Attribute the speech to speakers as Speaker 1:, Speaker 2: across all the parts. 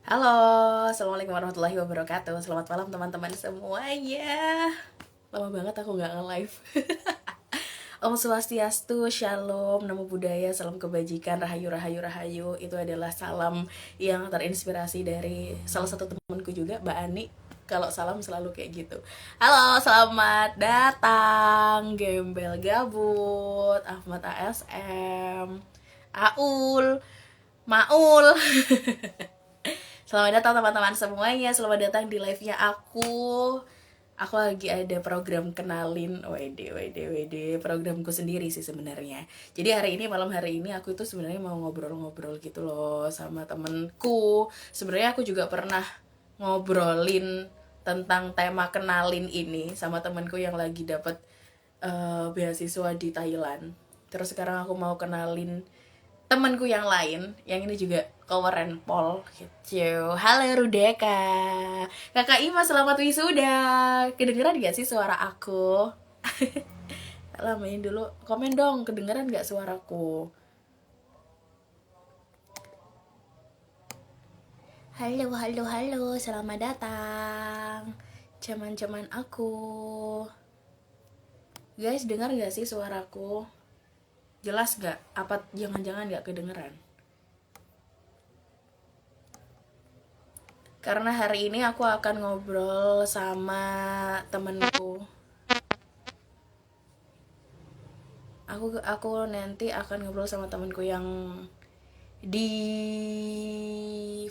Speaker 1: Halo, Assalamualaikum warahmatullahi wabarakatuh. Selamat malam teman-teman semuanya. Lama banget aku nggak nge-live. Om Swastiastu, Shalom, Namo Buddhaya, Salam Kebajikan, Rahayu, Rahayu, Rahayu. Itu adalah salam yang terinspirasi dari salah satu temanku juga, Mbak Ani. Kalau salam selalu kayak gitu. Halo, selamat datang, Gembel Gabut, Ahmad ASM, Aul, Maul. Selamat datang teman-teman semuanya. Selamat datang di live-nya aku. Aku lagi ada program kenalin programku sendiri sih sebenarnya. Jadi hari ini malam hari ini aku itu sebenarnya mau ngobrol-ngobrol gitu loh sama temenku. Sebenarnya aku juga pernah ngobrolin tentang tema kenalin ini sama temenku yang lagi dapat beasiswa di Thailand. Terus sekarang aku mau kenalin temanku yang lain, yang ini juga cover and poll gitu. Halo Rudeka, kakak Ima selamat wisuda. Kedengeran gak sih suara aku? Lamain dulu, komen dong, kedengeran gak suaraku? Halo, halo, halo, selamat datang. Cuman aku. Guys, dengar gak sih suaraku? Jelas gak? Apa jangan-jangan gak kedengeran? Karena hari ini aku akan ngobrol sama temenku. Aku nanti akan ngobrol sama temenku yang di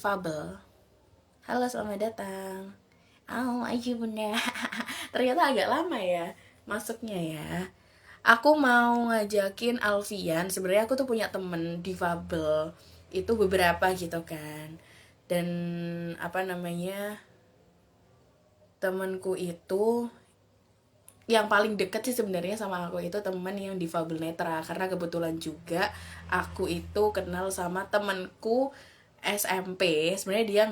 Speaker 1: Fabel. Halo, selamat datang. Oh, aja bunda. Ternyata agak lama ya masuknya ya. Aku mau ngajakin Alfian. Sebenarnya aku tuh punya temen di Fabel. Itu beberapa gitu kan. Dan apa namanya, temenku itu yang paling deket sih sebenarnya sama aku itu temen yang difabel netra, karena kebetulan juga aku itu kenal sama temenku SMP. Sebenarnya dia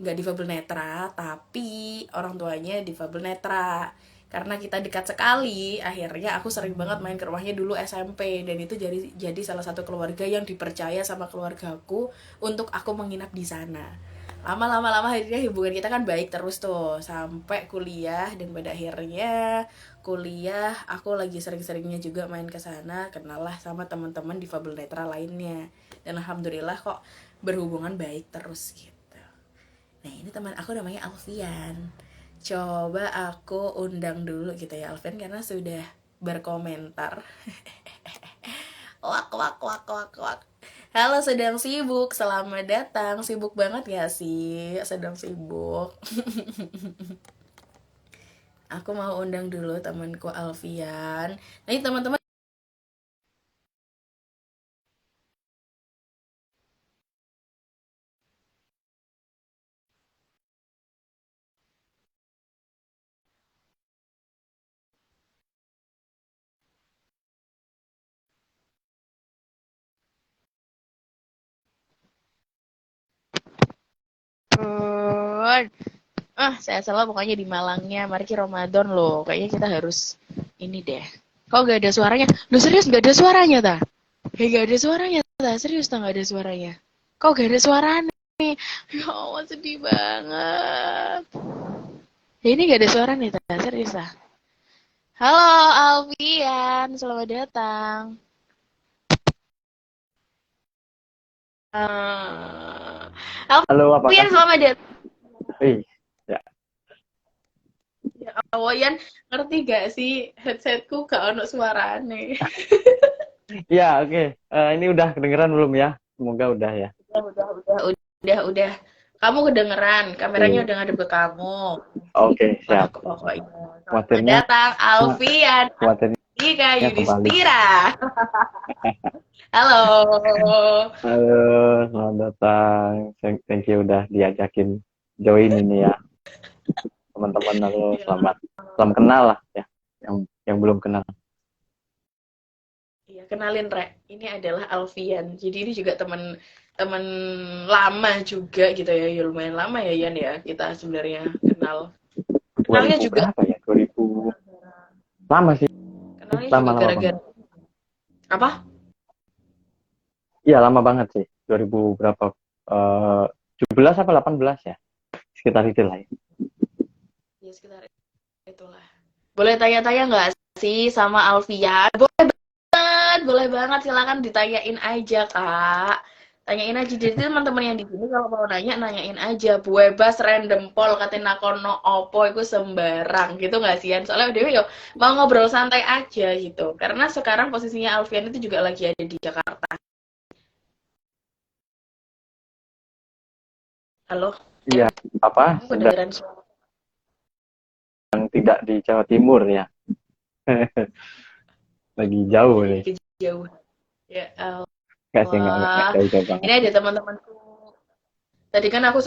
Speaker 1: nggak difabel netra, tapi orang tuanya difabel netra. Karena kita dekat sekali, akhirnya aku sering banget main ke rumahnya dulu SMP, dan itu jadi salah satu keluarga yang dipercaya sama keluargaku untuk aku menginap di sana. Lama-lama akhirnya hubungan kita kan baik terus tuh sampai kuliah, dan pada akhirnya kuliah aku lagi sering-seringnya juga main ke sana, kenal lah sama teman-teman difabel netra lainnya, dan alhamdulillah kok berhubungan baik terus gitu. Nah, ini teman aku namanya Alfian. Coba aku undang dulu gitu ya Alfian, karena sudah berkomentar. Wak wak wak wak wak. Halo, sedang sibuk, selamat datang. Sibuk banget gak sih? Sedang sibuk. Aku mau undang dulu temanku Alfian. Nah, ini teman-teman. Saya salah pokoknya di Malangnya. Mari kita Ramadan loh. Kayaknya kita harus ini deh. Kok gak ada suaranya? Lu serius gak ada suaranya, ta? Gak ada suaranya, ta? Serius, ta, gak ada suaranya? Kok gak ada suaranya? Ya Allah, sedih banget. Ya ini gak ada suara nih, ta? Serius, ta? Halo, Alfian. Selamat datang. Uh,
Speaker 2: Halo, apakah?
Speaker 1: Alfian, selamat datang.
Speaker 2: Wih, ya,
Speaker 1: Ya Allah, Yan, ngerti gak sih headsetku gak ono suarane?
Speaker 2: ya, oke. Ini udah kedengeran belum ya? Semoga udah ya.
Speaker 1: Udah. Kamu kedengeran, kameranya
Speaker 2: Oke,
Speaker 1: udah ngadep ke kamu.
Speaker 2: oke,
Speaker 1: Wah,
Speaker 2: siap.
Speaker 1: pokoknya. Selamat
Speaker 2: Khawatirnya,
Speaker 1: datang, Alfian
Speaker 2: khawatirnya
Speaker 1: Ika
Speaker 2: kembali.
Speaker 1: Yudhistira. Halo.
Speaker 2: Halo, selamat datang. Thank you udah diajakin join ini ya. Teman-teman, halo,
Speaker 1: Ya,
Speaker 2: selamat. Salam kenal lah ya. Yang belum kenal.
Speaker 1: iya, kenalin Rek. Ini adalah Alfian. Jadi ini juga teman teman lama juga gitu ya. Ya lumayan lama ya Yan ya. Kita sebenarnya kenal. Kenalnya
Speaker 2: 2000
Speaker 1: juga
Speaker 2: berapa ya? 2000. Lama sih.
Speaker 1: kenalnya juga
Speaker 2: Lama-lama banget.
Speaker 1: gara-gara apa?
Speaker 2: Iya, lama banget sih. 2000 berapa? 17 apa 18 ya? Sekitar itu lah ya.
Speaker 1: Ya sekitar itulah. Boleh tanya-tanya nggak sih sama Alfian? Boleh banget, silakan ditanyain aja, Kak. Tanyain aja. Jadi teman-teman yang di sini kalau mau nanya, nanyain aja. Bebas random poll, katain nakono opo, itu sembarang. Gitu nggak sih, Yan? Soalnya Dewi yo mau ngobrol santai aja gitu. Karena sekarang posisinya Alfian itu juga lagi ada di Jakarta. Halo?
Speaker 2: Iya, apa
Speaker 1: Kamu
Speaker 2: sedang
Speaker 1: kedengeran suara
Speaker 2: tidak di Jawa Timur ya. Lagi jauh
Speaker 1: iya,
Speaker 2: nih.
Speaker 1: kejauhan. Ya
Speaker 2: Enggak sih, enggak
Speaker 1: Allah.
Speaker 2: jauh-jauh banget.
Speaker 1: Ini ada teman-temanku. Tadi kan aku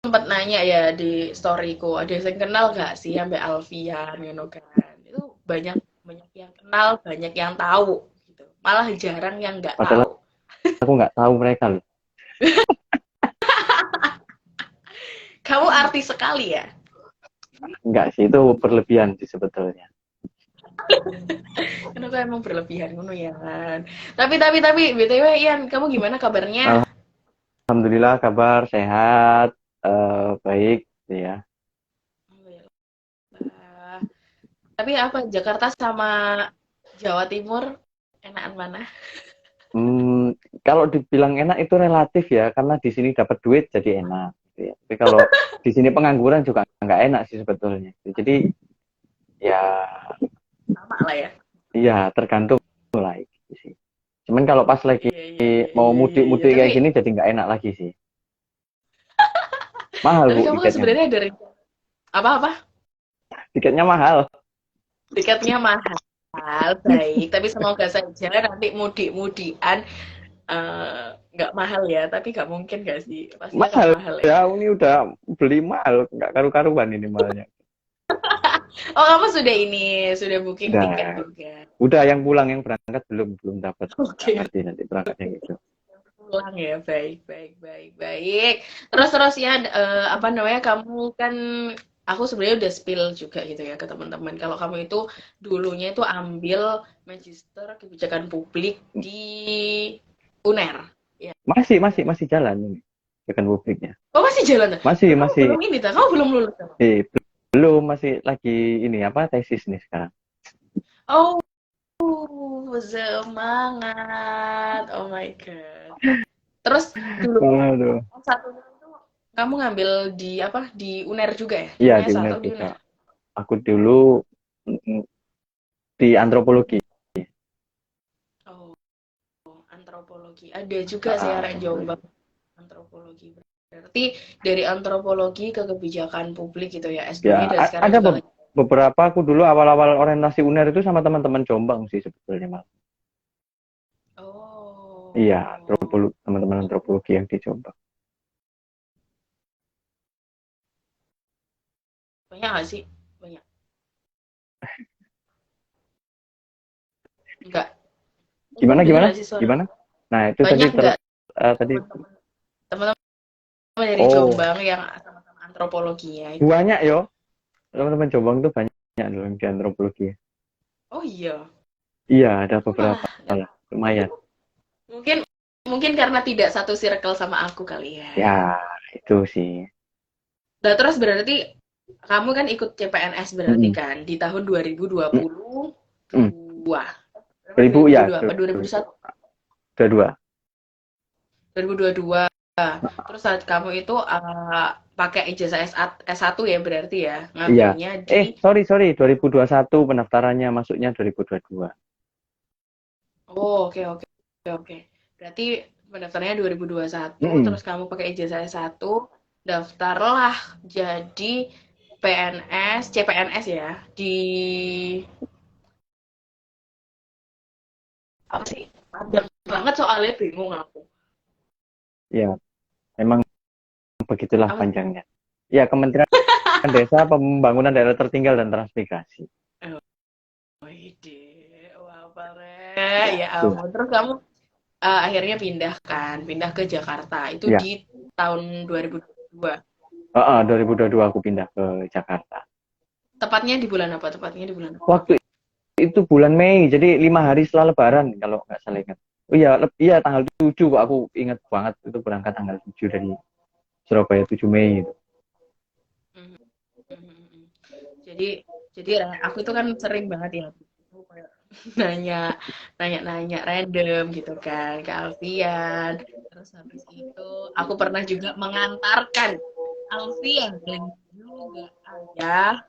Speaker 1: sempat nanya ya di storyku, ada yang kenal gak sih sampai Alfian, gitu kan? Itu banyak banyak yang kenal, banyak yang tahu, gitu. Malah jarang yang nggak
Speaker 2: Padahal
Speaker 1: tahu.
Speaker 2: aku nggak tahu mereka loh.
Speaker 1: Kamu artis sekali ya?
Speaker 2: Enggak sih, itu berlebihan sih sebetulnya.
Speaker 1: Kenapa emang berlebihan ngono ya kan? Tapi BTW Ian, kamu gimana kabarnya?
Speaker 2: Alhamdulillah kabar sehat, baik gitu ya.
Speaker 1: Alhamdulillah. Tapi apa Jakarta sama Jawa Timur enakan mana?
Speaker 2: Hmm, kalau dibilang enak itu relatif ya, karena di sini dapat duit jadi enak. Gitu ya. Tapi kalau di sini pengangguran juga nggak enak sih sebetulnya. Jadi ya,
Speaker 1: Sama lah ya.
Speaker 2: iya tergantung lah gitu sih. Cuman kalau pas lagi
Speaker 1: Iya iya iya
Speaker 2: mau
Speaker 1: iya iya. Iya.
Speaker 2: mudik-mudik
Speaker 1: Tapi
Speaker 2: kayak gini jadi nggak enak lagi sih. Mahal
Speaker 1: tapi
Speaker 2: bu
Speaker 1: kamu kan
Speaker 2: tiketnya,
Speaker 1: sebenarnya dari apa-apa?
Speaker 2: tiketnya mahal.
Speaker 1: Tiketnya mahal, baik. Tapi semoga saja nanti mudik-mudian nggak mahal ya. Tapi nggak mungkin nggak sih? Pasti akan
Speaker 2: Mahal
Speaker 1: mahal ya.
Speaker 2: ya, ini udah beli mahal, nggak karu-karuan ini mahalnya.
Speaker 1: Oh, kamu sudah ini, sudah booking tiket
Speaker 2: Udah,
Speaker 1: juga.
Speaker 2: udah yang pulang yang berangkat belum dapat. Nggak
Speaker 1: Oke,
Speaker 2: ngerti nanti berangkatnya gitu.
Speaker 1: pulang ya. Baik, baik, baik, baik. Terus ya, apa namanya? Kamu kan, aku sebenarnya udah spill juga gitu ya ke teman-teman. Kalau kamu itu dulunya itu ambil Magister Kebijakan Publik di UNER. Ya.
Speaker 2: Masih jalan ini dengan publiknya.
Speaker 1: Oh masih jalan ya?
Speaker 2: Masih
Speaker 1: Kamu
Speaker 2: masih
Speaker 1: belum ini tak? Kamu belum lulus kan?
Speaker 2: eh, belum masih lagi ini apa tesis nih sekarang.
Speaker 1: Oh semangat. Oh my god. Terus dulu
Speaker 2: Waduh.
Speaker 1: satunya itu kamu ngambil di apa? Di UNER juga ya?
Speaker 2: Iya
Speaker 1: Di
Speaker 2: di
Speaker 1: UNESA
Speaker 2: UNER
Speaker 1: atau di
Speaker 2: juga.
Speaker 1: UNER?
Speaker 2: Aku dulu mm, di antropologi.
Speaker 1: Oh antropologi. Ada juga
Speaker 2: Ah,
Speaker 1: saya arek
Speaker 2: antropologi.
Speaker 1: Jombang antropologi. Berarti dari antropologi ke kebijakan publik gitu ya S2-nya
Speaker 2: Ya
Speaker 1: dan sekarang
Speaker 2: ada
Speaker 1: juga lagi.
Speaker 2: beberapa aku dulu awal-awal orientasi UNER itu sama teman-teman Jombang sih sebetulnya Mas. Iya,
Speaker 1: Oh
Speaker 2: teman-teman antropologi yang di Jombang.
Speaker 1: banyak nggak sih? Banyak. Enggak.
Speaker 2: Gimana
Speaker 1: Kamu dengar
Speaker 2: gimana?
Speaker 1: nggak sih suara?
Speaker 2: Gimana? Nah, itu tadi
Speaker 1: Banyak nggak
Speaker 2: tadi
Speaker 1: teman-teman teman-teman dari
Speaker 2: oh,
Speaker 1: Jombang yang sama-sama antropologinya itu?
Speaker 2: banyak yo. Teman-teman Jombang tuh banyak loh yang di antropologi.
Speaker 1: Oh iya.
Speaker 2: Iya, ada
Speaker 1: Aku
Speaker 2: beberapa
Speaker 1: malah nggak
Speaker 2: lah. Lumayan.
Speaker 1: mungkin mungkin karena tidak satu circle sama aku kali ya.
Speaker 2: Ya, itu sih.
Speaker 1: Nah, terus berarti kamu kan ikut CPNS berarti
Speaker 2: Mm-mm.
Speaker 1: kan di tahun 2022.
Speaker 2: Mm.
Speaker 1: Berapa
Speaker 2: 2000 ya,
Speaker 1: 2022 apa 2021?
Speaker 2: 22.
Speaker 1: 2022. Terus saat kamu itu pakai ijazah S1 ya berarti ya,
Speaker 2: Iya.
Speaker 1: ngambilnya di
Speaker 2: Sorry, 2021 pendaftarannya masuknya 2022.
Speaker 1: Oh, oke oke oke. Berarti pendaftarannya 2021,
Speaker 2: Mm-mm.
Speaker 1: terus kamu pakai ijazah S1, daftarlah jadi PNS, CPNS ya, di apa sih? Panjang banget soalnya bingung aku.
Speaker 2: Ya, memang begitulah
Speaker 1: Apa?
Speaker 2: panjangnya. Ya, Kementerian Desa Pembangunan Daerah Tertinggal dan Transmigrasi.
Speaker 1: Oh, ide. Wah, pare.
Speaker 2: Ya,
Speaker 1: Ya
Speaker 2: itulah.
Speaker 1: ampun. Terus kamu akhirnya pindah ke Jakarta. Itu
Speaker 2: Ya,
Speaker 1: di tahun 2022.
Speaker 2: 2022 aku pindah ke Jakarta.
Speaker 1: Tepatnya di bulan apa? Tepatnya di bulan apa?
Speaker 2: Waktu itu bulan Mei, jadi 5 hari setelah Lebaran kalau nggak salah ingat. Oh iya, iya tanggal 7 kok aku ingat banget itu berangkat tanggal 7 dari Surabaya 7 Mei itu.
Speaker 1: Mhm, mhm, mhm. Jadi jadi aku itu kan sering banget ya aku kayak nanya nanya-nanya random gitu kan ke Alfian. Terus habis itu aku pernah juga mengantarkan Alfian dan juga ayah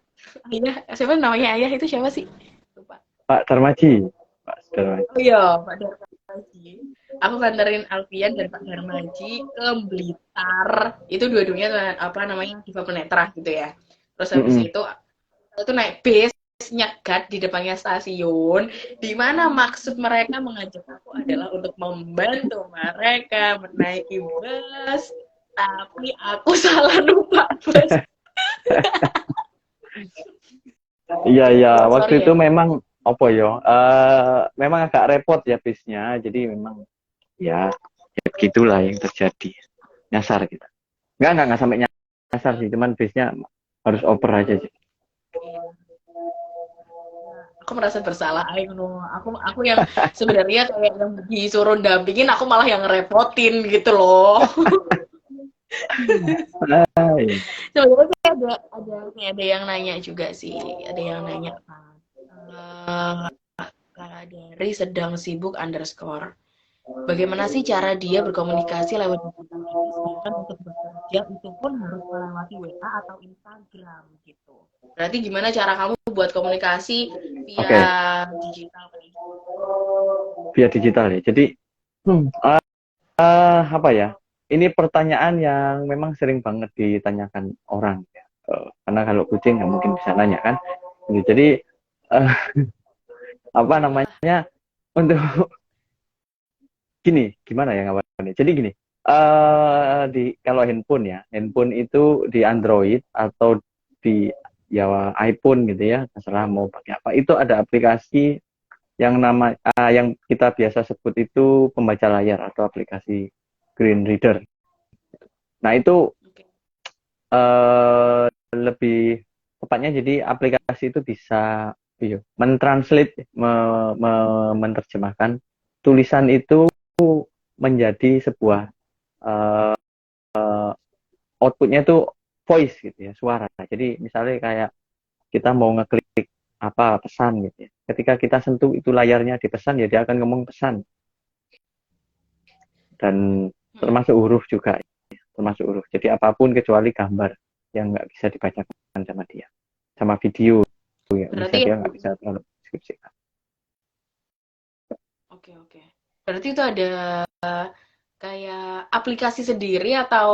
Speaker 1: siapa namanya ayah itu siapa sih? Lupa.
Speaker 2: Pak Darmaji, Pak Darmaji.
Speaker 1: Oh iya, Pak Darmaji. Aku nganterin Alfian dan Pak Darmaji ke Blitar. Itu dua-duanya apa namanya di Netra gitu ya. Terus habis
Speaker 2: Mm-mm.
Speaker 1: itu aku naik bis nyegat di depannya stasiun, di mana maksud mereka mengajak aku adalah untuk membantu mereka menaiki bus, tapi aku salah numpak bus.
Speaker 2: Iya iya, waktu
Speaker 1: Sorry
Speaker 2: itu
Speaker 1: ya.
Speaker 2: memang apa ya? Memang agak repot ya bisnya. Jadi memang ya, ya begitulah yang terjadi. Nyasar kita. Enggak sampai nyasar sih, cuman bisnya harus oper aja sih.
Speaker 1: Iya. Aku merasa bersalah aing no. Aku yang sebenarnya kayak yang disuruh dampingin aku malah yang ngerepotin gitu loh.
Speaker 2: Ah, iya.
Speaker 1: Sebenarnya sih ada yang nanya juga sih, ada yang nanya kan. Kak dari sedang sibuk underscore. Bagaimana sih cara dia berkomunikasi lewat digital ini sedangkan untuk bekerja itu pun harus melewati WA atau Instagram gitu. Berarti gimana cara kamu buat komunikasi via
Speaker 2: Oke,
Speaker 1: digital kayak gitu?
Speaker 2: via digital ya. Jadi apa ya? Ini pertanyaan yang memang sering banget ditanyakan orang ya. Karena kalau kucing nggak mungkin bisa nanya kan. Jadi eh, apa
Speaker 1: Iyalah.
Speaker 2: namanya? Untuk gini, gimana ya ngawannya? Jadi gini, di kalau handphone ya, handphone itu di Android atau di ya iPhone gitu ya, terserah mau pakai apa. Itu ada aplikasi yang kita biasa sebut itu pembaca layar atau aplikasi Green Reader. Nah, itu
Speaker 1: Oke.
Speaker 2: lebih tepatnya jadi aplikasi itu bisa iya, mentranslate, menerjemahkan tulisan itu menjadi sebuah uh, outputnya itu voice gitu ya, suara. Jadi misalnya kayak kita mau ngeklik apa pesan gitu ya. Ketika kita sentuh itu layarnya di pesan ya dia akan ngomong pesan dan
Speaker 1: Hmm.
Speaker 2: termasuk huruf juga, termasuk huruf. Jadi apapun kecuali gambar yang nggak bisa dibacakan sama dia, sama video ya bisa
Speaker 1: Berarti
Speaker 2: dia nggak bisa terlalu deskripsikan.
Speaker 1: oke oke. Berarti itu ada kayak aplikasi sendiri atau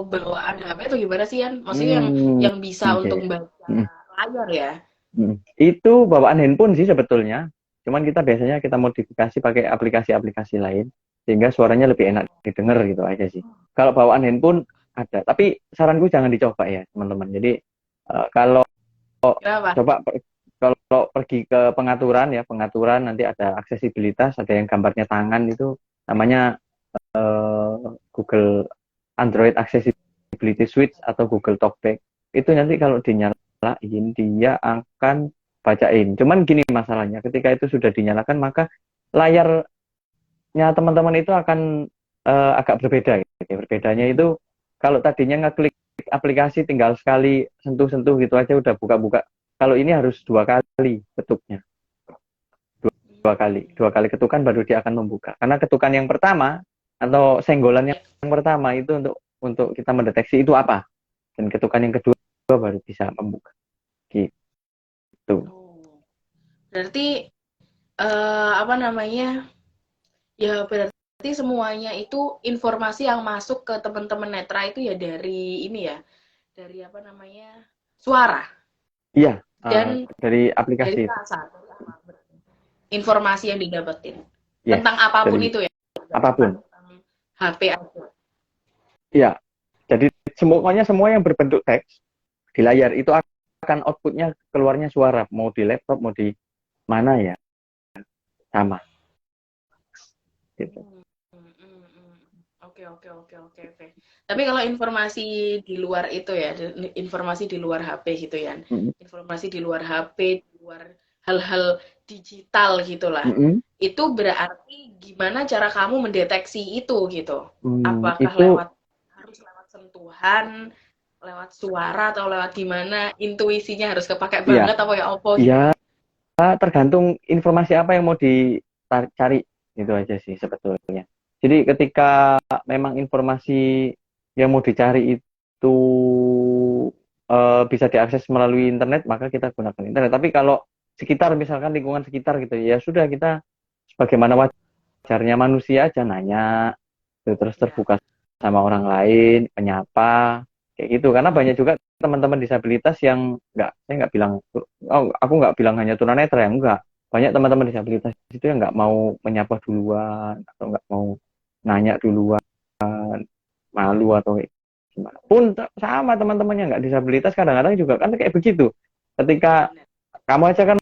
Speaker 1: bawaan HP atau gimana sih Yan? Maksudnya
Speaker 2: Hmm,
Speaker 1: yang bisa
Speaker 2: oke.
Speaker 1: untuk membaca
Speaker 2: Hmm,
Speaker 1: layar ya?
Speaker 2: Itu bawaan handphone sih sebetulnya. Cuman kita biasanya kita modifikasi pakai aplikasi-aplikasi lain sehingga suaranya lebih enak didengar gitu aja sih. Kalau bawaan handphone ada, tapi saranku jangan dicoba ya teman-teman. Jadi kalau
Speaker 1: Kenapa?
Speaker 2: coba kalau pergi ke pengaturan ya pengaturan nanti ada aksesibilitas, ada yang gambarnya tangan itu namanya eh, Google Android Accessibility Suite atau Google Talkback. Itu nanti kalau dinyalain dia akan bacain. Cuman gini masalahnya, ketika itu sudah dinyalakan maka layarnya teman-teman itu akan agak berbeda. Gitu. Berbedanya itu kalau tadinya ngeklik aplikasi tinggal sekali sentuh-sentuh gitu aja udah buka-buka. Kalau ini harus dua kali ketuknya, dua kali ketukan baru dia akan membuka. Karena ketukan yang pertama atau senggolan
Speaker 1: Ya.
Speaker 2: yang pertama itu untuk kita mendeteksi itu apa, dan ketukan yang kedua baru bisa membuka. Gitu.
Speaker 1: Oh. Berarti apa namanya? Ya berarti semuanya itu informasi yang masuk ke teman-teman netra itu ya dari ini ya, dari apa namanya? Suara
Speaker 2: Iya,
Speaker 1: dan
Speaker 2: dari
Speaker 1: dari
Speaker 2: aplikasi itu.
Speaker 1: rasa, dari apa berarti? Informasi yang didapetin.
Speaker 2: Yes,
Speaker 1: Tentang apapun
Speaker 2: dari
Speaker 1: itu ya, nggak cuma
Speaker 2: apapun.
Speaker 1: tentang HP aja.
Speaker 2: Iya, jadi semuanya semua yang berbentuk teks di layar itu akan outputnya keluarnya suara, mau di laptop mau di mana ya sama gitu.
Speaker 1: Hmm, hmm, hmm, hmm. Oke, oke, oke, oke, oke. Tapi kalau informasi di luar itu ya, informasi di luar HP gitu ya,
Speaker 2: Mm
Speaker 1: informasi di luar HP, di luar hal-hal digital gitulah.
Speaker 2: -mm.
Speaker 1: Itu berarti gimana cara kamu mendeteksi itu gitu? Apakah
Speaker 2: Itu
Speaker 1: harus lewat sentuhan? sentuhan, lewat suara atau lewat gimana, intuisinya harus kepake
Speaker 2: Iya,
Speaker 1: banget apa ya opo gitu.
Speaker 2: iya, tergantung informasi apa yang mau dicari, itu aja sih sebetulnya. Jadi ketika memang informasi yang mau dicari itu bisa diakses melalui internet, maka kita gunakan internet. Tapi kalau sekitar, misalkan lingkungan sekitar gitu, ya sudah, kita sebagaimana wajarnya manusia aja nanya, gitu, terus
Speaker 1: Ya.
Speaker 2: terbuka sama orang lain, penyapa, kayak gitu. Karena banyak juga teman-teman disabilitas yang saya nggak bilang, oh, aku nggak bilang hanya tunanetra, ya enggak. Banyak teman-teman disabilitas itu yang nggak mau menyapa duluan, atau nggak mau nanya duluan, malu atau kayak gimana. Pun sama teman-teman yang nggak disabilitas kadang-kadang juga kan kayak begitu.
Speaker 1: Iya
Speaker 2: Ketika
Speaker 1: benar.
Speaker 2: kamu aja kan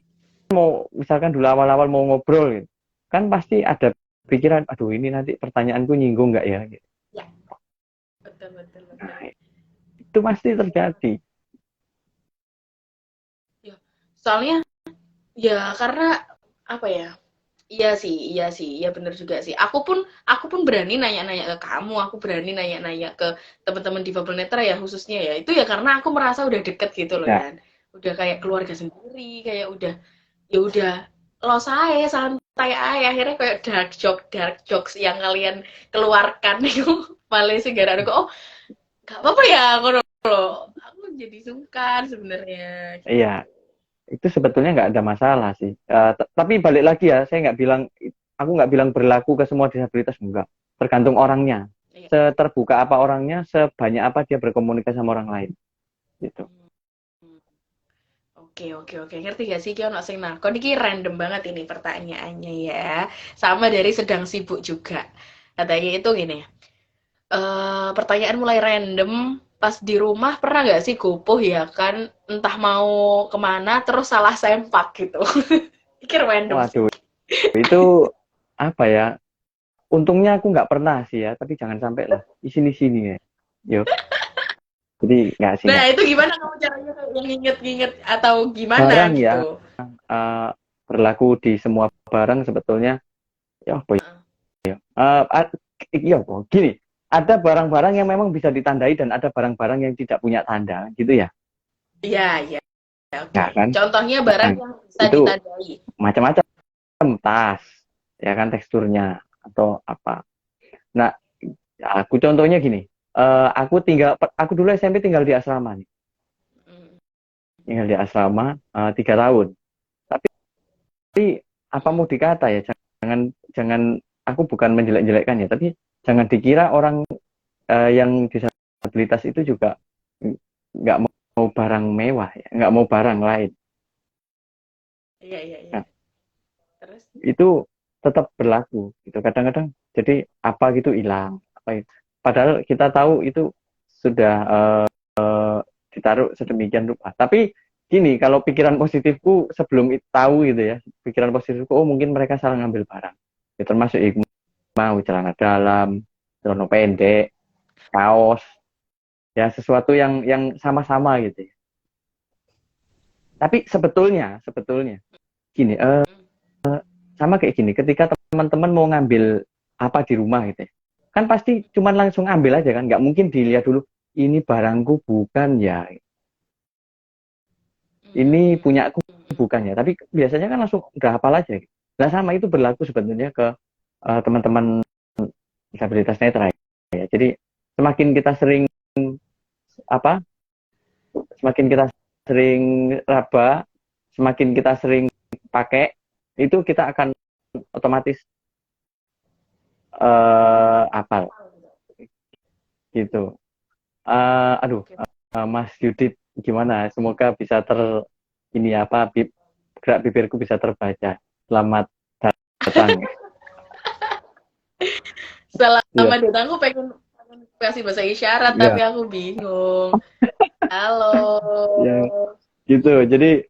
Speaker 2: mau, misalkan dulu awal-awal mau ngobrol gitu, kan pasti ada pikiran, aduh ini nanti pertanyaanku nyinggung nggak ya? Gitu.
Speaker 1: Ya, betul betul betul.
Speaker 2: Nah, itu pasti terjadi.
Speaker 1: Ya, soalnya ya karena apa ya? Iya sih, iya bener juga sih. Aku pun berani nanya-nanya ke kamu, aku berani nanya-nanya ke teman-teman difabel netra ya khususnya ya. Itu ya karena aku merasa udah deket gitu loh
Speaker 2: Ya,
Speaker 1: ya. Udah kayak keluarga sendiri, kayak udah ya udah lo saya santai aja akhirnya kayak dark jokes yang kalian keluarkan itu malah sih gara aku oh gak apa-apa ya aku jadi sungkan sebenarnya
Speaker 2: iya,
Speaker 1: gitu.
Speaker 2: itu sebetulnya nggak ada masalah sih. Tapi balik lagi ya, saya nggak bilang, aku nggak bilang berlaku ke semua disabilitas, enggak. Tergantung orangnya.
Speaker 1: Iya.
Speaker 2: Seterbuka apa orangnya, sebanyak apa dia berkomunikasi sama orang lain. Gitu.
Speaker 1: Oke, oke, oke. Ngerti gak sih, Kion? Sing nah, kok ini random banget ini pertanyaannya ya. Sama dari sedang sibuk juga. Katanya itu gini, pertanyaan mulai random, pas di rumah pernah gak sih gopoh ya kan, entah mau kemana, terus salah sempak gitu. Pikir random sih.
Speaker 2: Waduh, itu apa ya? Untungnya aku nggak pernah sih ya, tapi jangan sampai lah. Di sini-sini ya. Yo, jadi nggak sih,
Speaker 1: Nah,
Speaker 2: nggak.
Speaker 1: itu gimana kamu caranya yang nginget-nginget atau gimana
Speaker 2: Barang ya,
Speaker 1: gitu?
Speaker 2: eh, berlaku di semua barang sebetulnya. Ya, apa ya?
Speaker 1: Heeh.
Speaker 2: Iya, gini. Ada barang-barang yang memang bisa ditandai dan ada barang-barang yang tidak punya tanda, gitu ya.
Speaker 1: Iya, iya, oke.
Speaker 2: Ya kan?
Speaker 1: Contohnya barang
Speaker 2: Nah,
Speaker 1: yang bisa
Speaker 2: itu
Speaker 1: ditandai.
Speaker 2: macam-macam, tas, ya kan, teksturnya atau apa. Nah, aku contohnya gini. Aku dulu SMP tinggal di asrama nih.
Speaker 1: Mm,
Speaker 2: Tinggal di asrama 3 tahun. Tapi apa mau dikata ya? Jangan, jangan. Aku bukan menjelek-jelekkan ya, tapi jangan dikira orang yang disabilitas itu juga nggak mau barang mewah ya, nggak mau barang lain.
Speaker 1: iya, iya, iya.
Speaker 2: Nah,
Speaker 1: Terus?
Speaker 2: itu tetap berlaku gitu. Kadang-kadang jadi apa gitu hilang, apa itu. Padahal kita tahu itu sudah ditaruh sedemikian rupa. Tapi gini, kalau pikiran positifku sebelum tahu gitu ya, pikiran positifku, oh mungkin mereka salah ngambil barang. Ya, termasuk mau celana dalam, celana pendek, kaos, ya sesuatu yang sama-sama gitu ya. Tapi sebetulnya gini,
Speaker 1: Mm.
Speaker 2: sama kayak gini, ketika teman-teman mau ngambil apa di rumah gitu ya, kan pasti cuman langsung ambil aja kan, nggak mungkin dilihat dulu, ini barangku bukan ya, ini punyaku bukan ya, tapi biasanya kan langsung udah hafal aja gitu. Nah sama itu berlaku sebetulnya ke teman-teman disabilitas netra ya. Jadi semakin kita sering apa, semakin kita sering raba, semakin kita sering pakai, itu kita akan otomatis hafal gitu. Aduh,
Speaker 1: Oke.
Speaker 2: Mas Yudit, gimana? Semoga bisa ini apa, gerak bibirku bisa terbaca. Selamat datang.
Speaker 1: Selama
Speaker 2: Iya,
Speaker 1: datang aku pengen kasih bahasa isyarat tapi
Speaker 2: iya,
Speaker 1: aku bingung. Halo.
Speaker 2: ya, gitu. Jadi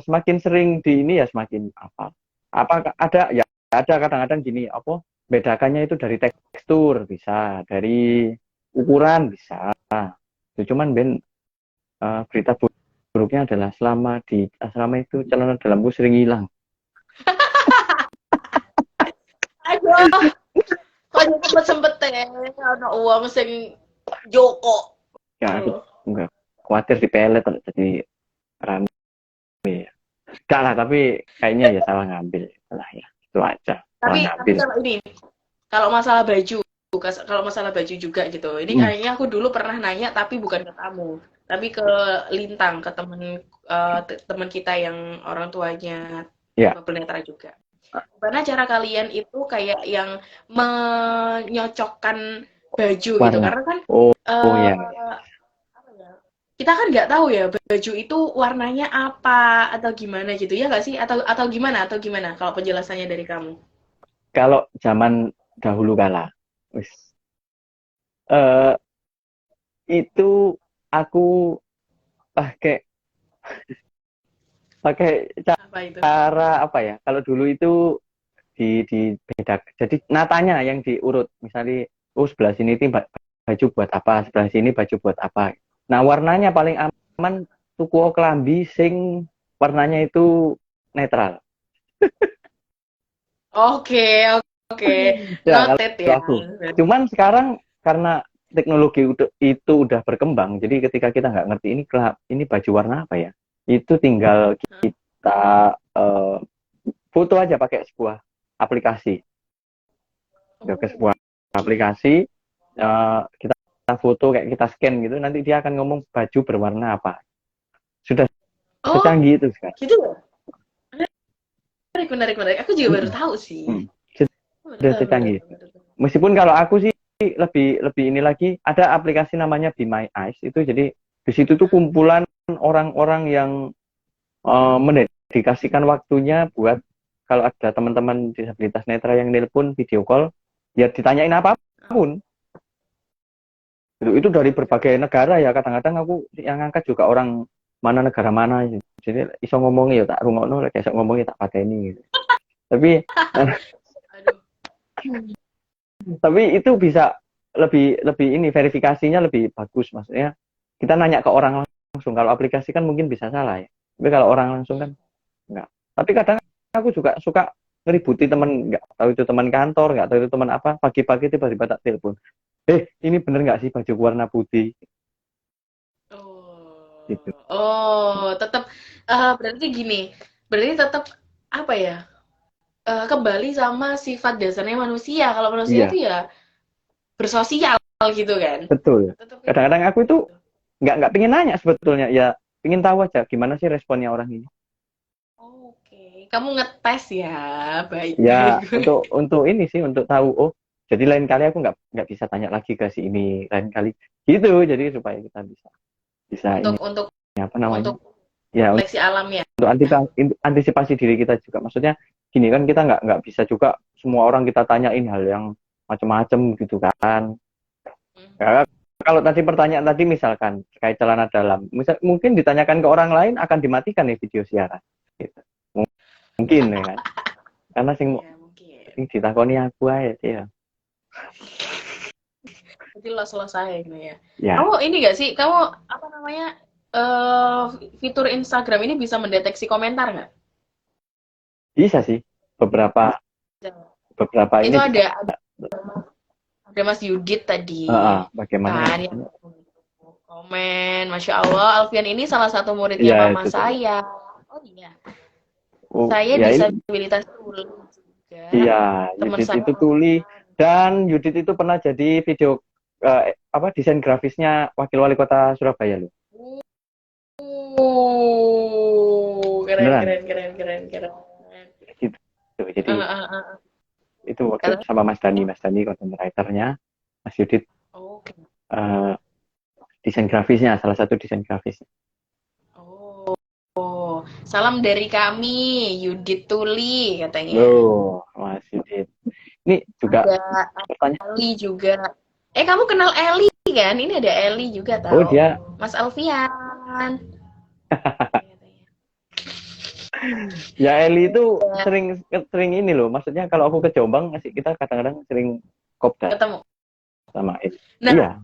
Speaker 2: semakin sering di ini ya semakin hafal. Apa ada ya, ada kadang-kadang gini, apa bedakannya itu dari tekstur bisa, dari ukuran bisa. Itu cuman berita buruknya adalah selama di asrama itu celana dalamku sering hilang.
Speaker 1: Aduh, kok sempet sempet ono uang sing Joko.
Speaker 2: Ya aku
Speaker 1: Loh.
Speaker 2: nggak khawatir dipelet kalau jadi rame ya. Enggak lah, tapi kayaknya ya salah ngambil lah ya. Itu aja, salah
Speaker 1: Tapi
Speaker 2: ngambil.
Speaker 1: kalau ini, kalau masalah baju, kalau masalah baju juga gitu. Ini
Speaker 2: Hmm,
Speaker 1: kayaknya aku dulu pernah nanya tapi bukan ke kamu, tapi ke Lintang, ke teman kita yang orang tuanya
Speaker 2: ya.
Speaker 1: Bubble Netra juga. Gimana cara kalian itu kayak yang menyocokkan baju gitu?
Speaker 2: Warna.
Speaker 1: Karena kan
Speaker 2: Oh, oh ya.
Speaker 1: eh, apa ya, kita kan nggak tahu ya baju itu warnanya apa atau gimana gitu ya nggak sih? Atau gimana kalau penjelasannya dari kamu?
Speaker 2: Kalau zaman dahulu kala, wis, eh, itu aku pakai pakai
Speaker 1: Apa itu?
Speaker 2: cara apa ya? Kalau dulu itu di beda. Jadi natanya yang diurut. Misalnya, oh sebelah sini itu baju buat apa, sebelah sini baju buat apa. Nah, warnanya paling aman tuku kelambi sing warnanya itu netral.
Speaker 1: Oke, oke.
Speaker 2: Ya,
Speaker 1: Noted
Speaker 2: kalau
Speaker 1: ya.
Speaker 2: aku. Cuman sekarang karena teknologi itu udah berkembang, jadi ketika kita nggak ngerti ini baju warna apa ya, itu tinggal kita foto aja pakai sebuah aplikasi. Udah ke
Speaker 1: Oh.
Speaker 2: sebuah aplikasi, kita foto kayak kita scan gitu, nanti dia akan ngomong baju berwarna apa. Sudah
Speaker 1: Oh,
Speaker 2: secanggih itu sekarang.
Speaker 1: gitu ya? Menarik, menarik, menarik. Aku juga baru
Speaker 2: Mm-mm.
Speaker 1: tahu sih.
Speaker 2: Mm.
Speaker 1: Baru
Speaker 2: Sudah
Speaker 1: tahu, baru
Speaker 2: secanggih
Speaker 1: tahu,
Speaker 2: itu.
Speaker 1: baru tahu.
Speaker 2: Meskipun kalau aku sih lebih lebih ini lagi, ada aplikasi namanya Be My Eyes itu, jadi di situ tuh kumpulan orang-orang yang mendedikasikan waktunya buat kalau ada teman-teman disabilitas netra yang nelpon video call, ya ditanyain apapun. Itu dari berbagai negara ya, kadang-kadang aku yang ngangkat juga orang mana negara mana gitu. Jadi iso ngomongnya ya tak rungokno, lek iso ngomongnya tak pateni gitu. Tapi
Speaker 1: Aduh.
Speaker 2: tapi itu bisa lebih lebih ini verifikasinya lebih bagus, maksudnya kita nanya ke orang langsung. Kalau aplikasi kan mungkin bisa salah ya, tapi kalau orang langsung kan enggak. Tapi kadang aku juga suka ngeributi teman, nggak tahu itu teman kantor, nggak tahu itu teman apa, pagi-pagi tiba-tiba tak telepon, ini bener nggak sih baju warna putih gitu.
Speaker 1: Oh, tetap berarti gini. Berarti tetap apa ya? Kembali sama sifat dasarnya manusia. Kalau manusia
Speaker 2: Iya,
Speaker 1: itu ya bersosial gitu kan.
Speaker 2: betul.
Speaker 1: Tetap kayak
Speaker 2: Kadang-kadang aku itu
Speaker 1: gitu.
Speaker 2: nggak pengen nanya sebetulnya, ya pengen tahu aja gimana sih responnya orang ini.
Speaker 1: Oke, kamu ngetes ya. Baik, baik,
Speaker 2: Ya
Speaker 1: baik.
Speaker 2: untuk ini sih, untuk tahu, oh jadi lain kali aku nggak bisa tanya lagi ke si ini, lain kali gitu, jadi supaya kita bisa bisa
Speaker 1: Untuk
Speaker 2: ini
Speaker 1: untuk
Speaker 2: apa namanya,
Speaker 1: untuk
Speaker 2: ya
Speaker 1: seleksi alam ya.
Speaker 2: untuk antisipasi diri kita juga, maksudnya gini kan, kita nggak bisa juga semua orang kita tanyain hal yang macam-macam gitu kan. Ya, kalau tadi pertanyaan tadi misalkan terkait celana dalam, mungkin ditanyakan ke orang lain akan dimatikan nih video siaran gitu. Mungkin ya kan, karena
Speaker 1: Iya, mungkin.
Speaker 2: sing ditakoni aku aja ya.
Speaker 1: Jadi lo selesai gitu ya.
Speaker 2: Ya,
Speaker 1: Kamu ini gak sih? Kamu apa namanya? Fitur Instagram ini bisa mendeteksi komentar nggak?
Speaker 2: bisa sih, beberapa beberapa
Speaker 1: Itu
Speaker 2: ini bisa.
Speaker 1: ada Mas Yudit tadi
Speaker 2: Bagaimana
Speaker 1: kan yang komen, Masya Allah, Alfian ini salah satu muridnya
Speaker 2: ya
Speaker 1: mama
Speaker 2: itu tuh.
Speaker 1: saya. Oh iya,
Speaker 2: Oh
Speaker 1: saya
Speaker 2: ya ini,
Speaker 1: disabilitas tuli juga.
Speaker 2: iya,
Speaker 1: Teman
Speaker 2: Yudit
Speaker 1: saya
Speaker 2: itu tuli, dan Yudit itu pernah jadi video apa desain grafisnya wakil wali kota Surabaya loh.
Speaker 1: keren,
Speaker 2: Beneran
Speaker 1: keren, keren, keren, keren.
Speaker 2: gitu.
Speaker 1: Uh,
Speaker 2: Jadi
Speaker 1: uh, uh.
Speaker 2: itu waktu
Speaker 1: Kata-
Speaker 2: sama Mas Dani content writernya, Mas Yudit
Speaker 1: Oh,
Speaker 2: eh, desain grafisnya, salah satu desain grafisnya.
Speaker 1: oh, oh. Salam dari kami, Yudit Tuli katanya.
Speaker 2: Loh, Mas Yudit. Ini juga
Speaker 1: Ada
Speaker 2: pertanyaan.
Speaker 1: Eli juga. Kamu kenal Eli kan? Ini ada Eli juga
Speaker 2: Oh
Speaker 1: tahu.
Speaker 2: dia,
Speaker 1: Mas Alfian.
Speaker 2: ya Eli itu
Speaker 1: Ya,
Speaker 2: sering sering ini loh. Maksudnya kalau aku ke Jombang, masih kita kadang-kadang sering kopdar
Speaker 1: ketemu.
Speaker 2: sama Eli.
Speaker 1: Nah,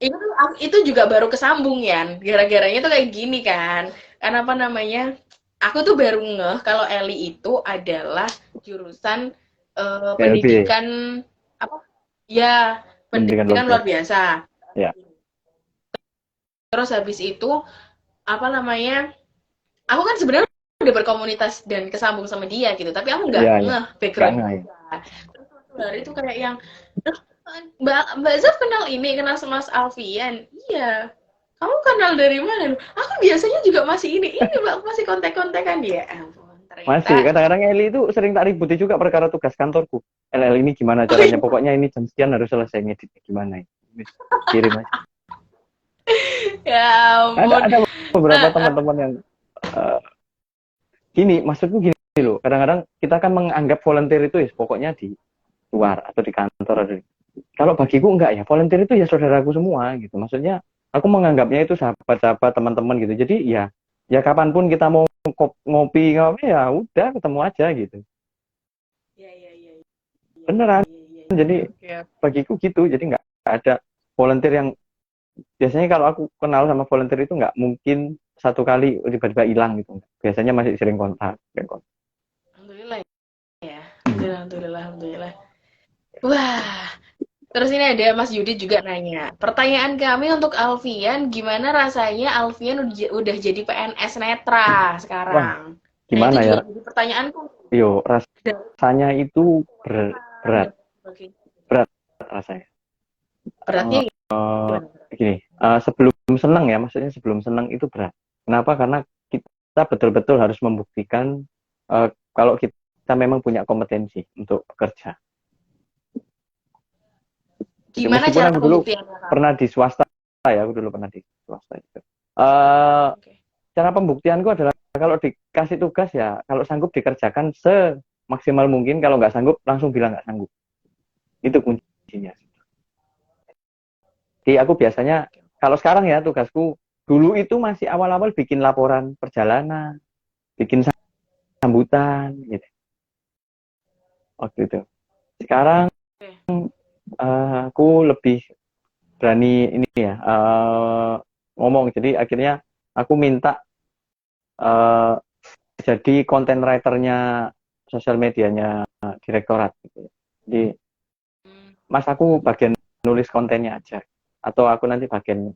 Speaker 2: Iya,
Speaker 1: itu juga baru kesambung ya. Gara-garanya tuh kayak gini kan. Karena apa namanya? Aku tuh baru ngeh kalau Eli itu adalah jurusan
Speaker 2: PLB,
Speaker 1: pendidikan apa? Ya,
Speaker 2: pendidikan luar
Speaker 1: pendidikan luar
Speaker 2: biasa.
Speaker 1: biasa.
Speaker 2: Ya,
Speaker 1: Terus habis itu apa namanya? Aku kan sebenarnya udah berkomunitas dan kesambung sama dia gitu, tapi aku nggak
Speaker 2: ya, ya.
Speaker 1: ngeh
Speaker 2: Nggak
Speaker 1: background
Speaker 2: nggak ya.
Speaker 1: dia. Terus suatu hari itu kayak yang, "Loh, Mbak Zaf kenal ini, kenal sama Mas Alfian?" Iya. Kamu kenal dari mana? Aku biasanya juga masih ini Mbak, aku masih kontak-kontakan dia. Ampun,
Speaker 2: Masih,
Speaker 1: ternyata.
Speaker 2: kadang-kadang Eli itu sering tak ributi juga perkara tugas kantorku. LL ini gimana
Speaker 1: Oh
Speaker 2: caranya?
Speaker 1: iya,
Speaker 2: Pokoknya ini jam sekian harus selesai ngeditnya gimana ya. Kirim aja.
Speaker 1: ya
Speaker 2: Ada
Speaker 1: ampun.
Speaker 2: ada beberapa
Speaker 1: Eh, eh,
Speaker 2: teman-teman yang eh, gini, maksudku gini loh. Kadang-kadang kita kan menganggap volunteer itu ya pokoknya di luar atau di kantor atau kalau bagiku enggak ya, volunteer itu ya saudaraku semua gitu. Maksudnya aku menganggapnya itu sahabat-sahabat teman-teman gitu. Jadi ya ya kapanpun kita mau ngopi ngopi ya udah ketemu aja gitu.
Speaker 1: ya ya ya ya ya
Speaker 2: Beneran.
Speaker 1: ya ya.
Speaker 2: Jadi
Speaker 1: Oke, oke.
Speaker 2: bagiku gitu. Jadi nggak ada volunteer yang biasanya kalau aku kenal sama volunteer itu nggak mungkin satu kali tiba-tiba hilang gitu. Biasanya masih sering kontak.
Speaker 1: Alhamdulillah ya. Alhamdulillah, alhamdulillah, alhamdulillah. Wah, terus ini ada Mas Yudi juga nanya. Pertanyaan kami untuk Alfian, gimana rasanya Alfian udah jadi PNS netra
Speaker 2: Wah,
Speaker 1: sekarang? Nah, itu
Speaker 2: gimana ya?
Speaker 1: juga jadi pertanyaanku.
Speaker 2: Yo,
Speaker 1: Dari
Speaker 2: rasanya itu
Speaker 1: perasaan
Speaker 2: berat,
Speaker 1: dan sebagainya.
Speaker 2: berat rasanya.
Speaker 1: Beratnya
Speaker 2: Eh,
Speaker 1: gimana?
Speaker 2: gini, sebelum senang ya, maksudnya sebelum senang itu berat. Kenapa? Karena kita betul-betul harus membuktikan kalau kita memang punya kompetensi untuk bekerja. Jadi
Speaker 1: Gimana
Speaker 2: meskipun
Speaker 1: cara
Speaker 2: aku dulu
Speaker 1: pembuktiannya, Kak?
Speaker 2: pernah di swasta ya, aku dulu pernah di swasta itu. Eh,
Speaker 1: Oke.
Speaker 2: cara pembuktianku adalah kalau dikasih tugas ya, kalau sanggup dikerjakan semaksimal mungkin. Kalau nggak sanggup langsung bilang nggak sanggup. Itu kuncinya. Jadi aku biasanya
Speaker 1: Oke.
Speaker 2: kalau sekarang ya tugasku dulu itu masih awal-awal bikin laporan perjalanan, bikin sambutan gitu waktu itu. Sekarang
Speaker 1: Oke.
Speaker 2: aku lebih berani ini ya ngomong. Jadi akhirnya aku minta uh, jadi content writernya sosial medianya direktorat. Gitu. Jadi
Speaker 1: Hmm.
Speaker 2: Mas aku bagian nulis kontennya aja atau aku nanti bagian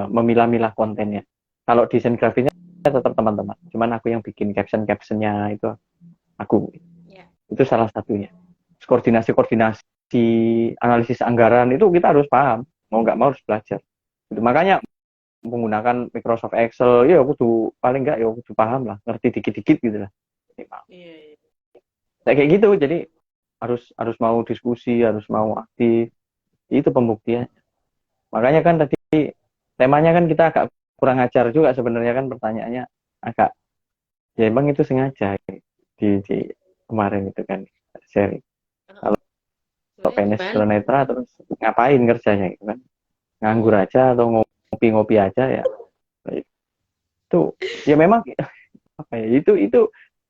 Speaker 2: memilah-milah kontennya. Kalau desain grafisnya tetap teman-teman. Cuman aku yang bikin caption-captionnya itu aku.
Speaker 1: Ya.
Speaker 2: Itu salah satunya. Koordinasi-koordinasi, analisis anggaran itu kita harus paham. Mau nggak mau harus belajar. Itu makanya menggunakan Microsoft Excel, ya aku tuh paling nggak ya aku tuh paham lah, ngerti dikit-dikit gitu lah.
Speaker 1: Iya, iya.
Speaker 2: Kayak gitu, jadi harus mau diskusi, harus mau aktif. Itu pembuktian. Makanya kan tadi temanya kan kita agak kurang ajar juga sebenarnya kan pertanyaannya agak ya emang itu sengaja di kemarin itu kan sharing.
Speaker 1: Heeh.
Speaker 2: Kalau
Speaker 1: Sebenarnya
Speaker 2: PNS
Speaker 1: gimana?
Speaker 2: tunanetra terus ngapain kerjanya gitu kan? Nganggur
Speaker 1: Hmm.
Speaker 2: aja atau ngopi-ngopi aja ya. Itu ya memang apa ya itu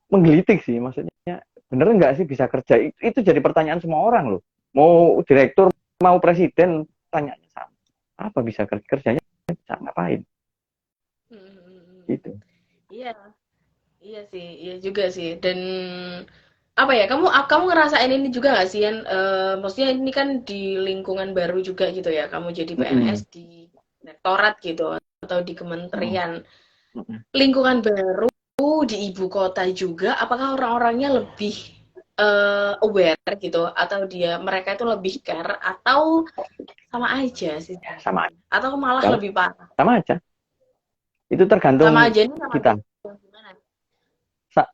Speaker 2: menggelitik sih maksudnya bener nggak sih bisa kerja itu jadi pertanyaan semua orang loh mau direktur mau presiden tanyanya sama apa bisa kerjanya bisa ngapain
Speaker 1: Hmm, hmm, hmm, hmm.
Speaker 2: gitu.
Speaker 1: Iya, iya sih, iya juga sih. Dan apa ya, kamu ngerasain ini juga nggak sih, Yan? Maksudnya ini kan di lingkungan baru juga gitu ya, kamu jadi PNS
Speaker 2: Mm-mm.
Speaker 1: di rektorat gitu atau di
Speaker 2: Mm-mm.
Speaker 1: kementerian.
Speaker 2: Mm-mm.
Speaker 1: Lingkungan baru di ibu kota juga, apakah orang-orangnya lebih aware gitu, atau mereka itu lebih care, atau sama aja sih
Speaker 2: Ya, sama
Speaker 1: sebenarnya, atau malah
Speaker 2: aja lah
Speaker 1: lebih parah?
Speaker 2: sama aja itu
Speaker 1: Sama
Speaker 2: tergantung
Speaker 1: aja ini sama aja
Speaker 2: kita
Speaker 1: gimana?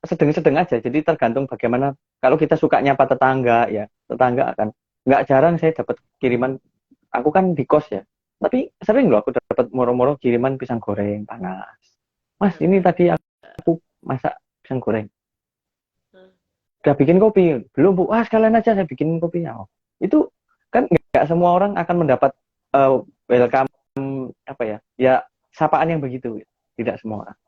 Speaker 2: sedang-sedang aja jadi tergantung bagaimana kalau kita suka nyapa tetangga ya tetangga akan nggak jarang saya dapat kiriman aku kan di kos ya tapi sering loh aku dapat moro-moro kiriman pisang goreng panas mas ini tadi aku masak pisang goreng udah bikin kopi belum bu wah sekalian aja saya bikin kopinya oh. Itu kan nggak semua orang akan mendapat welcome apa ya ya sapaan yang begitu tidak semua orang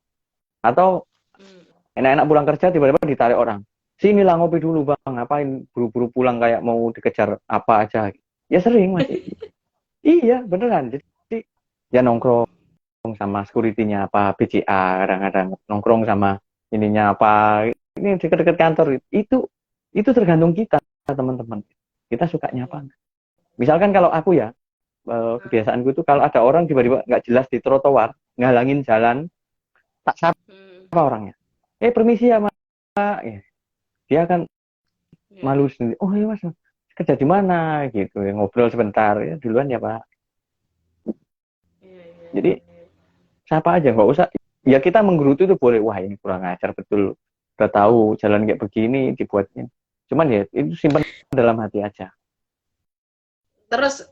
Speaker 2: atau
Speaker 1: Hmm.
Speaker 2: enak-enak pulang kerja tiba-tiba ditarik orang sini lah ngopi dulu bang ngapain buru-buru pulang kayak mau dikejar apa aja ya sering masih iya beneran jadi ya nongkrong sama security-nya apa BCA kadang-kadang nongkrong sama ininya apa ini dekat-dekat kantor itu tergantung kita teman-teman kita sukanya apa misalkan kalau aku ya kebiasaanku tuh kalau ada orang tiba-tiba nggak jelas di trotoar, ngalangin jalan, tak
Speaker 1: Hmm.
Speaker 2: sapa orangnya. Permisi ya Mas. Ya, dia kan
Speaker 1: Iya,
Speaker 2: malu sendiri. Oh iya Mas, kerja di mana gitu. Ya, ngobrol sebentar ya duluan ya Pak.
Speaker 1: iya, iya,
Speaker 2: Jadi
Speaker 1: iya, iya.
Speaker 2: siapa aja nggak usah. Ya kita menggerutu itu boleh. Wah ini kurang ajar betul. Udah tahu jalan kayak begini dibuatnya. Cuman ya itu simpan dalam hati aja.
Speaker 1: Terus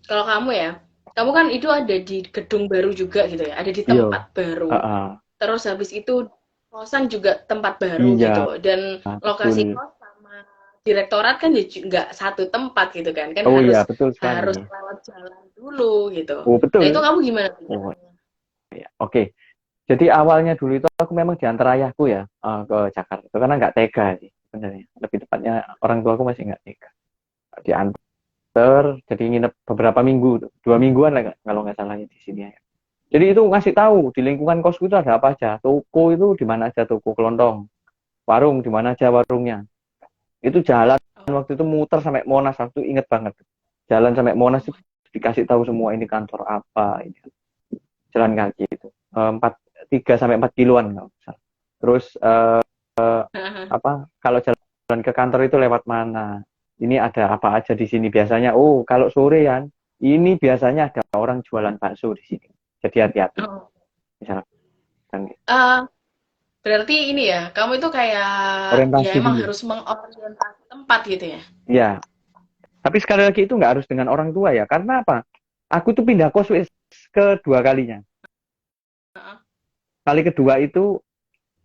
Speaker 1: kalau kamu ya, kamu kan itu ada di gedung baru juga gitu ya, ada di
Speaker 2: Iya.
Speaker 1: tempat baru.
Speaker 2: Heeh.
Speaker 1: Terus habis itu kosan juga tempat baru
Speaker 2: Iya,
Speaker 1: gitu. Dan lokasi
Speaker 2: betul.
Speaker 1: kos sama direktorat kan ya nggak satu tempat gitu kan, kan
Speaker 2: Oh iya,
Speaker 1: harus
Speaker 2: betul
Speaker 1: harus
Speaker 2: sekali.
Speaker 1: lewat jalan dulu gitu.
Speaker 2: Oh
Speaker 1: Nah itu
Speaker 2: betul.
Speaker 1: kamu gimana tuh
Speaker 2: Oh
Speaker 1: caranya?
Speaker 2: iya. Oke. Jadi awalnya dulu itu aku memang diantar ayahku ya ke Jakarta. Itu karena nggak tega sih sebenarnya. Lebih tepatnya orang tua aku masih nggak tega. Diantar, jadi nginep beberapa minggu, 2 mingguan lah kalau nggak salahnya di sini ya. Jadi itu ngasih tahu di lingkungan kosku itu ada apa aja. Toko itu di mana aja toko kelontong. Warung di mana aja warungnya. Itu jalan
Speaker 1: Oh.
Speaker 2: waktu itu muter sampai Monas. Waktu inget banget. Jalan sampai Monas itu dikasih tahu semua ini kantor apa. Ini jalan kaki itu. 3 sampai 4 kiloan nggak usah. Terus apa kalau jalan ke kantor itu lewat mana? Ini ada apa aja di sini biasanya? Oh, kalau sore ya, ini biasanya ada orang jualan bakso di sini. Jadi hati-hati.
Speaker 1: Oh.
Speaker 2: Misalkan
Speaker 1: Eh, berarti ini ya, kamu itu kayak ya
Speaker 2: orientasi
Speaker 1: emang
Speaker 2: dulu.
Speaker 1: harus mengorientasi tempat gitu ya.
Speaker 2: Ya, tapi sekali lagi itu nggak harus dengan orang tua ya. Karena apa? Aku tuh pindah kos kedua kalinya.
Speaker 1: Heeh.
Speaker 2: Kali kedua itu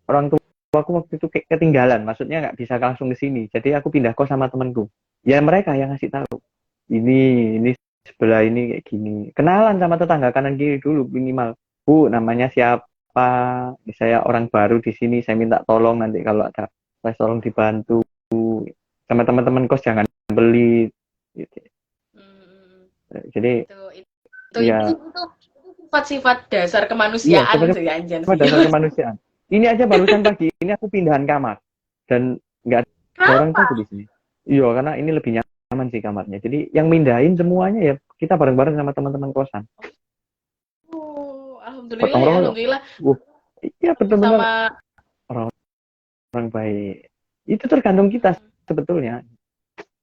Speaker 2: orang tua aku waktu itu ketinggalan, maksudnya nggak bisa langsung ke sini. Jadi aku pindah kos sama temanku. Ya mereka yang ngasih tahu. Ini sebelah ini kayak gini. Kenalan sama tetangga kanan kiri dulu minimal. Bu, namanya siapa? Saya orang baru di sini. Saya minta tolong nanti kalau ada saya tolong dibantu. Sama teman-teman kos jangan beli. Gitu.
Speaker 1: Hmm,
Speaker 2: Jadi
Speaker 1: itu sifat-sifat dasar
Speaker 2: iya,
Speaker 1: kemanusiaan
Speaker 2: sebenarnya
Speaker 1: sih anjen sih.
Speaker 2: pada dasar kemanusiaan. Ini aja barusan pagi ini aku pindahan kamar dan nggak ada orang
Speaker 1: Kenapa?
Speaker 2: tahu di sini. Iya, karena ini lebih nyaman sih kamarnya. Jadi yang mindahin semuanya ya kita bareng-bareng sama teman-teman kosan.
Speaker 1: Oh, alhamdulillah
Speaker 2: Gotong
Speaker 1: ya,
Speaker 2: royong.
Speaker 1: alhamdulillah.
Speaker 2: Wah, iya benar-benar
Speaker 1: Sama
Speaker 2: orang baik. Itu tergantung kita sebetulnya.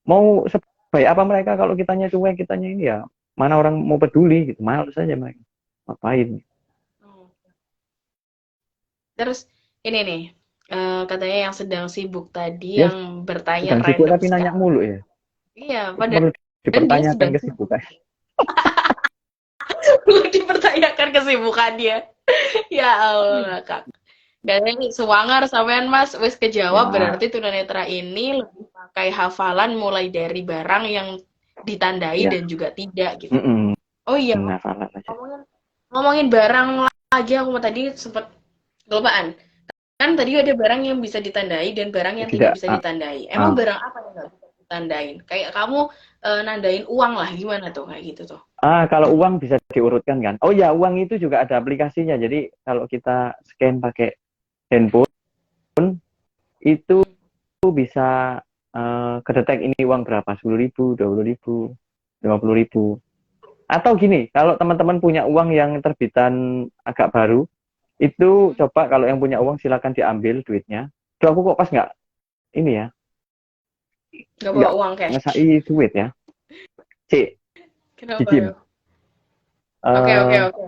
Speaker 2: Mau sebaik apa mereka kalau kitanya cuek, kitanya ini ya mana orang mau peduli gitu. Males saja mereka. Ngapain?
Speaker 1: oh. Terus ini nih, katanya yang sedang sibuk tadi
Speaker 2: Ya
Speaker 1: yang bertanya
Speaker 2: sedang sibuk
Speaker 1: random
Speaker 2: tapi nanya
Speaker 1: sekali.
Speaker 2: mulu ya.
Speaker 1: Iya,
Speaker 2: Itu
Speaker 1: padahal
Speaker 2: perlu
Speaker 1: dia
Speaker 2: dipertanyakan
Speaker 1: sedang sibuk.
Speaker 2: kesibukan.
Speaker 1: Dipertanyakan kesibukannya. Ya Allah, Kak. Kayaknya sewangar sampean Mas wis kejawab
Speaker 2: Ya,
Speaker 1: berarti tunanetra ini lebih pakai hafalan mulai dari barang yang ditandai
Speaker 2: ya.
Speaker 1: dan juga tidak gitu.
Speaker 2: Mm-mm.
Speaker 1: Oh iya,
Speaker 2: Nah, salah aja.
Speaker 1: ngomongin ngomongin barang lagi aku tadi sempat kelupaan. Kan tadi ada barang yang bisa ditandai dan barang yang tidak
Speaker 2: Tidak.
Speaker 1: bisa ditandai. Emang
Speaker 2: Ah.
Speaker 1: barang apa yang nggak bisa ditandain? Kayak kamu nandain uang lah, gimana tuh kayak gitu tuh?
Speaker 2: Kalau uang bisa diurutkan kan. Oh ya, uang itu juga ada aplikasinya. Jadi kalau kita scan pakai handphone itu
Speaker 1: Hmm.
Speaker 2: bisa kedetek ini uang berapa, 10.000, 20.000, 50.000. Atau gini, kalau teman-teman punya uang yang terbitan agak baru, itu
Speaker 1: Hmm.
Speaker 2: coba kalau yang punya uang silakan diambil duitnya. Tuh aku kok pas ini ya,
Speaker 1: Nggak bawa
Speaker 2: nggak
Speaker 1: uang cash.
Speaker 2: ngesai duit ya. C,
Speaker 1: Kenapa
Speaker 2: Cikim.
Speaker 1: ya? Oke, oke,
Speaker 2: Eh,
Speaker 1: oke.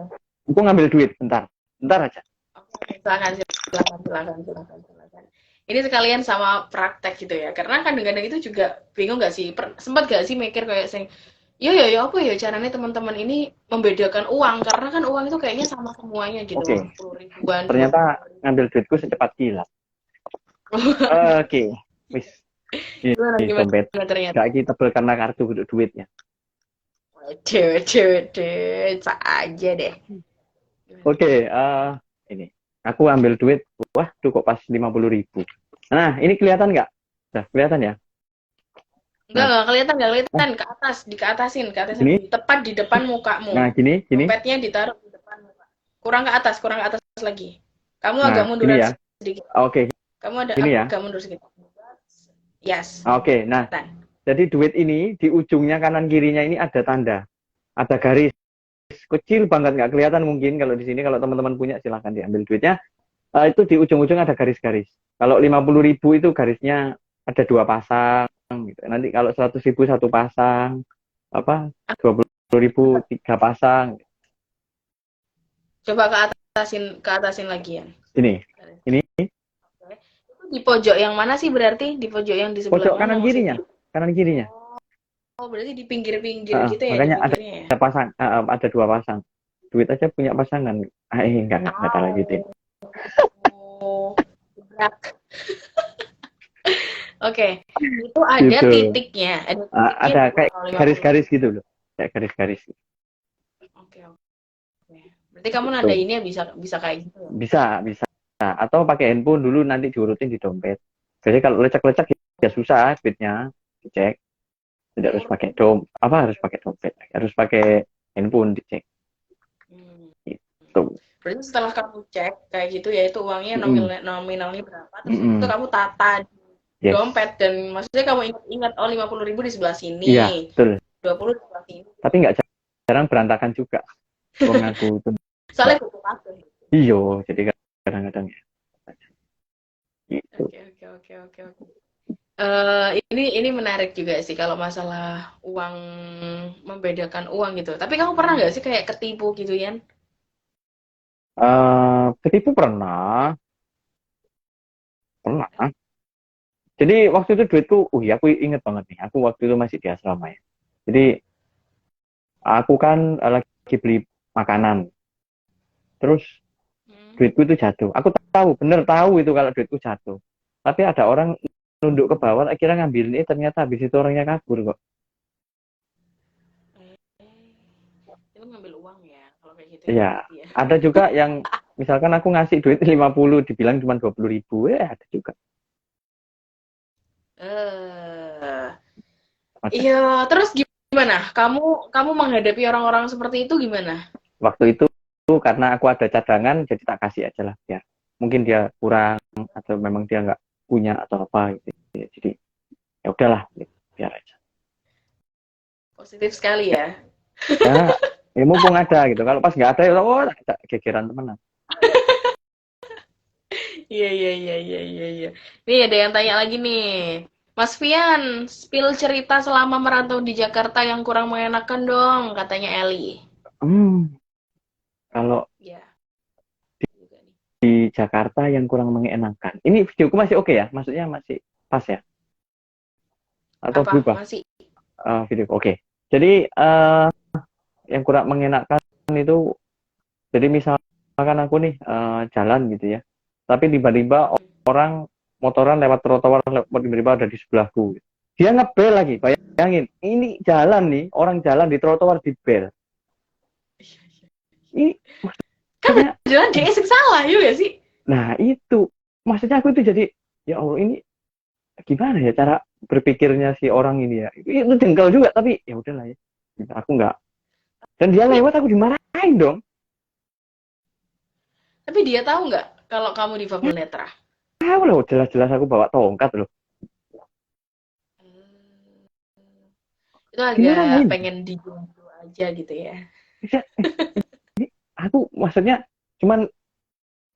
Speaker 2: aku ngambil duit, bentar. Bentar aja.
Speaker 1: Oke, silakan, silakan, silakan, silakan, silakan. Ini sekalian sama praktek gitu ya. Karena kadang-kadang itu juga bingung nggak sih? Sempat nggak sih mikir kayak sing, ya apa ya caranya teman-teman ini membedakan uang? Karena kan uang itu kayaknya sama semuanya gitu loh.
Speaker 2: Oke,
Speaker 1: 10 ribuan, dua
Speaker 2: ternyata
Speaker 1: puluh
Speaker 2: ngambil
Speaker 1: ribuan.
Speaker 2: duitku secepat kilat. Oke, wis
Speaker 1: Gimana,
Speaker 2: di
Speaker 1: gimana,
Speaker 2: dompet.
Speaker 1: gimana ternyata?
Speaker 2: Gak kita tebel karena kartu duitnya.
Speaker 1: Waduh, waduh, waduh. Sa aja deh. Gimana,
Speaker 2: Oke,
Speaker 1: gimana?
Speaker 2: ini. Aku ambil duit, wah tuh kok pas 50.000. Nah, ini kelihatan nggak? Nah, kelihatan ya? Nah,
Speaker 1: Enggak kelihatan, nggak kelihatan. Ke atas, ke atasin.
Speaker 2: gini.
Speaker 1: Tepat di depan mukamu.
Speaker 2: Nah, gini.
Speaker 1: Dompetnya ditaruh di depan muka. Kurang ke atas lagi. Kamu agak
Speaker 2: Nah, gini
Speaker 1: munduran
Speaker 2: ya.
Speaker 1: sedikit.
Speaker 2: Oke,
Speaker 1: Kamu ada
Speaker 2: gini ya.
Speaker 1: agak mundur sedikit. Yes.
Speaker 2: Oke, nah,
Speaker 1: Tan.
Speaker 2: jadi duit ini di ujungnya kanan kirinya ini ada tanda. ada garis kecil banget nggak kelihatan mungkin kalau di sini kalau teman-teman punya silahkan diambil duitnya. Itu di ujung-ujung ada garis-garis. Kalau 50.000 itu garisnya ada dua pasang gitu. Nanti kalau 100.000 satu pasang, apa 20.000 tiga pasang.
Speaker 1: Coba ke atasin lagi ya.
Speaker 2: Ini
Speaker 1: Itu di pojok yang mana sih berarti? Di pojok yang di sebelah
Speaker 2: pojok
Speaker 1: mana maksudnya?
Speaker 2: kanan kirinya.
Speaker 1: Oh, berarti di pinggir-pinggir gitu ya, di
Speaker 2: Makanya
Speaker 1: pinggirnya ya?
Speaker 2: ada dua pasang. Duit aja punya pasangan. Enggak tahu gitu.
Speaker 1: Oh, berat. Oke, itu ada
Speaker 2: Gitu.
Speaker 1: titiknya. Ada titiknya
Speaker 2: Ada
Speaker 1: di
Speaker 2: kayak
Speaker 1: bawah 50.
Speaker 2: garis-garis gitu loh. Kayak garis-garis.
Speaker 1: Oke, oke. Berarti kamu
Speaker 2: Gitu.
Speaker 1: nadainnya bisa bisa kayak gitu ya?
Speaker 2: Bisa. Atau pakai handphone dulu nanti diurutin di dompet. Jadi kalau lecek-lecek ya susah duitnya dicek. Tidak harus pakai harus pakai dompet, harus pakai handphone dicek.
Speaker 1: Hmm.
Speaker 2: Itu.
Speaker 1: Berarti setelah kamu cek kayak gitu ya itu uangnya
Speaker 2: Mm-mm.
Speaker 1: nominalnya berapa, terus itu
Speaker 2: Mm-mm.
Speaker 1: kamu tata di
Speaker 2: Yes.
Speaker 1: dompet dan maksudnya kamu ingat-ingat oh 50.000 di sebelah
Speaker 2: Iya,
Speaker 1: sini,
Speaker 2: betul.
Speaker 1: 20 di sebelah sini.
Speaker 2: Tapi nggak jarang berantakan juga. Wong aku tuh
Speaker 1: Soalnya
Speaker 2: nggak.
Speaker 1: butuh kabel.
Speaker 2: Iyo, jadi kadang-kadang ya. Gitu.
Speaker 1: Oke, oke, oke, oke, oke. Ini menarik juga sih kalau masalah uang, membedakan uang gitu. Tapi kamu pernah nggak sih kayak ketipu gitu Yan?
Speaker 2: Ketipu pernah. Jadi waktu itu duitku, iya aku inget banget nih. Aku waktu itu masih di asrama ya. Jadi aku kan lagi beli makanan. Terus
Speaker 1: Hmm.
Speaker 2: duitku itu jatuh. Aku bener tahu itu kalau duitku jatuh. Tapi ada orang nunduk ke bawah, akhirnya ngambilin, ternyata habis itu orangnya kabur kok.
Speaker 1: Eh, itu ngambil uang ya, kalau kayak gitu ya
Speaker 2: Iya,
Speaker 1: berarti ya.
Speaker 2: ada juga yang misalkan aku ngasih duit 50, dibilang cuma 20.000, ya ada juga.
Speaker 1: Eh,
Speaker 2: Ada.
Speaker 1: iya, terus gimana? Kamu kamu menghadapi orang-orang seperti itu gimana?
Speaker 2: Waktu itu karena aku ada cadangan, jadi tak kasih aja lah ya. Mungkin dia kurang atau memang dia nggak punya atau apa gitu. Ya, jadi ya udahlah, gitu, biar aja.
Speaker 1: Positif sekali ya.
Speaker 2: Ya, ya mumpung ada gitu. Kalau pas nggak ada, ya tak gegeran temenan.
Speaker 1: Iya, iya, iya, iya, iya, iya. Nih ada yang tanya lagi nih. Mas Fian, spill cerita selama merantau di Jakarta yang kurang mengenakan dong, katanya Eli.
Speaker 2: Hmm, kalau
Speaker 1: Ya, juga nih.
Speaker 2: di Jakarta yang kurang mengenakan. Ini videoku masih oke ya? Maksudnya masih pas ya? Atau
Speaker 1: Apa?
Speaker 2: berubah
Speaker 1: Masih?
Speaker 2: videoku? Oke. Jadi yang kurang mengenakan itu, jadi misalkan aku nih jalan gitu ya, tapi tiba-tiba orang motoran lewat trotoar, tiba-tiba ada di sebelahku. Dia ngebel lagi, bayangin. Ini jalan nih, orang jalan di trotoar di bel. Ini
Speaker 1: Kan
Speaker 2: maksudnya,
Speaker 1: jalan dia
Speaker 2: aduh.
Speaker 1: sih salah juga sih.
Speaker 2: Nah itu, maksudnya aku itu jadi, ya Allah ini gimana ya cara berpikirnya si orang ini ya. Itu jengkel juga, tapi ya udahlah ya. Aku nggak. Dan dia
Speaker 1: Tapi,
Speaker 2: lewat, aku dimarahin dong.
Speaker 1: tapi dia tahu nggak kalau kamu di Fabel Netra?
Speaker 2: Tahu loh, jelas-jelas aku bawa tongkat loh.
Speaker 1: Hmm, itu agak
Speaker 2: Dimarahin.
Speaker 1: pengen dijunjung aja gitu ya.
Speaker 2: Bisa, aku maksudnya cuman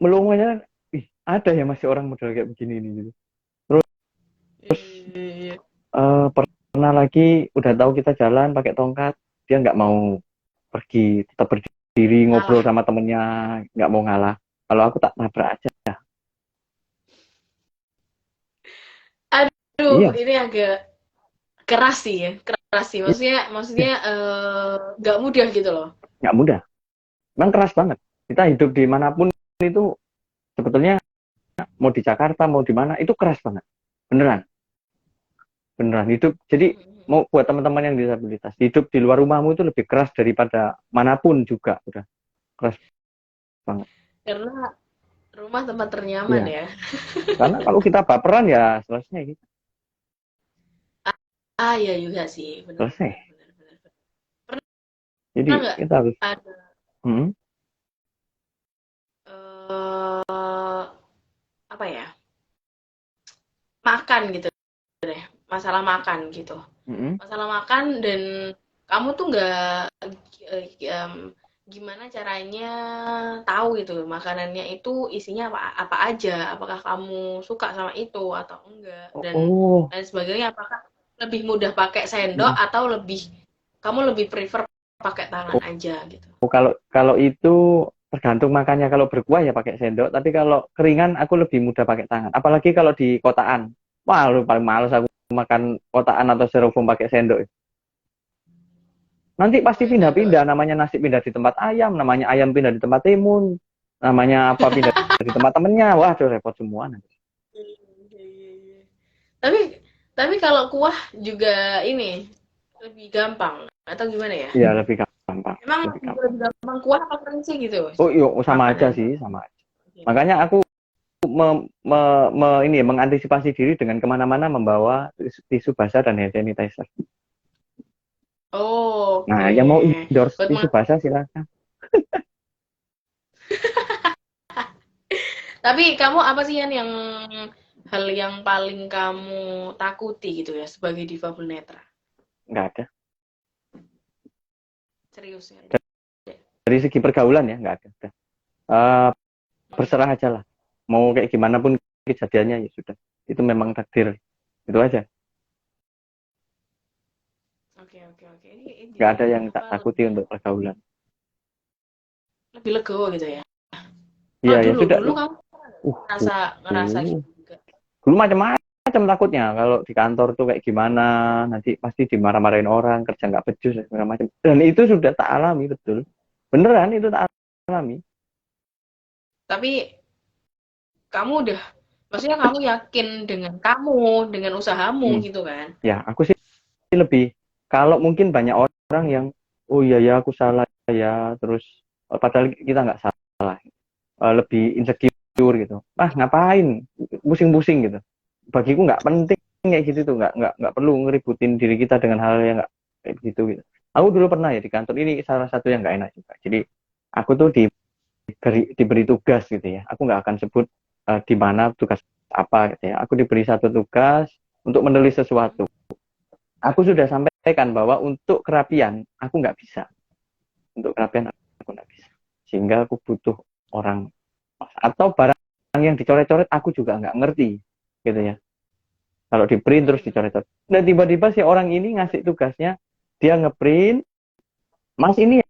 Speaker 2: melongo aja. Ih, ada ya masih orang model kayak begini ini gitu. Terus
Speaker 1: Iya.
Speaker 2: pernah lagi udah tahu kita jalan pakai tongkat, dia nggak mau pergi, tetap berdiri ngobrol
Speaker 1: Ngalah.
Speaker 2: sama temennya, nggak mau ngalah. Kalau aku tak tabrak aja.
Speaker 1: Aduh,
Speaker 2: Iya,
Speaker 1: ini agak keras sih ya, keras sih. Maksudnya nggak mudah gitu loh.
Speaker 2: nggak mudah. Memang keras banget. Kita hidup di manapun itu sebetulnya mau di Jakarta mau di mana itu keras banget. Beneran, beneran hidup. Jadi mau buat teman-teman yang disabilitas, hidup di luar rumahmu itu lebih keras daripada manapun juga. Udah keras banget.
Speaker 1: Karena rumah tempat ternyaman
Speaker 2: Iya.
Speaker 1: ya.
Speaker 2: Karena kalau kita baperan ya selesai gitu.
Speaker 1: Ah ya juga sih, benar benar
Speaker 2: Selesai.
Speaker 1: benar benar.
Speaker 2: Jadi
Speaker 1: Pernah nggak
Speaker 2: kita harus
Speaker 1: ada
Speaker 2: hmm,
Speaker 1: eh apa ya, makan gitu deh, masalah makan gitu,
Speaker 2: hmm,
Speaker 1: masalah makan dan kamu tuh nggak gimana caranya tahu gitu makanannya itu isinya apa apa aja, apakah kamu suka sama itu atau enggak, dan
Speaker 2: Oh,
Speaker 1: lain sebagainya, apakah lebih mudah pakai sendok atau kamu lebih prefer pakai tangan aja gitu.
Speaker 2: oh, kalau kalau itu tergantung makannya. Kalau berkuah ya pakai sendok, tapi kalau keringan aku lebih mudah pakai tangan. Apalagi kalau di kotaan. Wah, lu paling males aku makan kotaan atau styrofoam pakai sendok. Nanti pasti
Speaker 1: Pakai sendok
Speaker 2: pindah-pindah,
Speaker 1: ya.
Speaker 2: namanya nasi pindah di tempat ayam, namanya ayam pindah di tempat timun, namanya apa pindah di tempat temennya. Wah, tuh repot semua nanti.
Speaker 1: Iya, iya, iya, iya. Tapi kalau kuah juga ini lebih gampang atau gimana ya?
Speaker 2: Iya, lebih gampang,
Speaker 1: Emang
Speaker 2: lebih gampang.
Speaker 1: lebih gampang kuah apa kering sih gitu?
Speaker 2: Oh, iya, sama aja
Speaker 1: Makanan.
Speaker 2: sih, sama aja. Makanya aku ini ya, mengantisipasi diri dengan kemana-mana membawa tisu basah dan hand sanitizer. Nah,
Speaker 1: Oke.
Speaker 2: yang mau endorse
Speaker 1: Buat
Speaker 2: tisu basah silakan.
Speaker 1: Tapi kamu apa sih yang hal yang paling kamu takuti gitu ya sebagai difabel netra?
Speaker 2: Nggak ada.
Speaker 1: Serius ya?
Speaker 2: Dari segi pergaulan ya, nggak ada. Udah. Eh,
Speaker 1: Hmm.
Speaker 2: berserah aja lah. Mau kayak gimana pun kejadiannya ya sudah. Itu memang takdir. Itu aja.
Speaker 1: Oke, oke, oke. Ini
Speaker 2: Nggak
Speaker 1: jadi
Speaker 2: ada yang tak
Speaker 1: apa
Speaker 2: takuti untuk pergaulan.
Speaker 1: lebih legowo gitu ya?
Speaker 2: Iya,
Speaker 1: Kalau
Speaker 2: ya
Speaker 1: dulu
Speaker 2: sudah.
Speaker 1: dulu kamu ngerasa ngerasa
Speaker 2: Dulu,
Speaker 1: gitu juga.
Speaker 2: dulu macam-macam takutnya. Kalau di kantor tuh kayak gimana, nanti pasti dimarah-marahin orang, kerja nggak becus, segala macam. Dan itu sudah tak alami, betul. Beneran itu tak alami.
Speaker 1: Tapi kamu udah, maksudnya kamu yakin dengan kamu, dengan usahamu
Speaker 2: Hmm.
Speaker 1: gitu kan?
Speaker 2: Ya, aku sih lebih, kalau mungkin banyak orang yang, oh iya ya aku salah ya, terus padahal kita nggak salah. Lebih insecure gitu. Ah, ngapain pusing-pusing gitu. Bagiku nggak penting kayak gitu tuh, nggak perlu ngeributin diri kita dengan hal yang nggak kayak gitu gitu. Aku dulu pernah ya di kantor, ini salah satu yang nggak enak juga. Jadi aku tuh diberi tugas gitu ya. Aku nggak akan sebut di mana tugas apa gitu ya. Aku diberi satu tugas untuk menulis
Speaker 1: Hmm.
Speaker 2: sesuatu. Aku sudah sampaikan bahwa untuk kerapian aku nggak bisa. Untuk kerapian aku nggak bisa. Sehingga aku butuh orang, atau barang yang dicoret-coret aku juga nggak ngerti gitu ya. Kalau di print terus
Speaker 1: Hmm.
Speaker 2: dicoret-coret. Dan tiba-tiba si orang ini ngasih tugasnya, dia ngeprint, Mas ini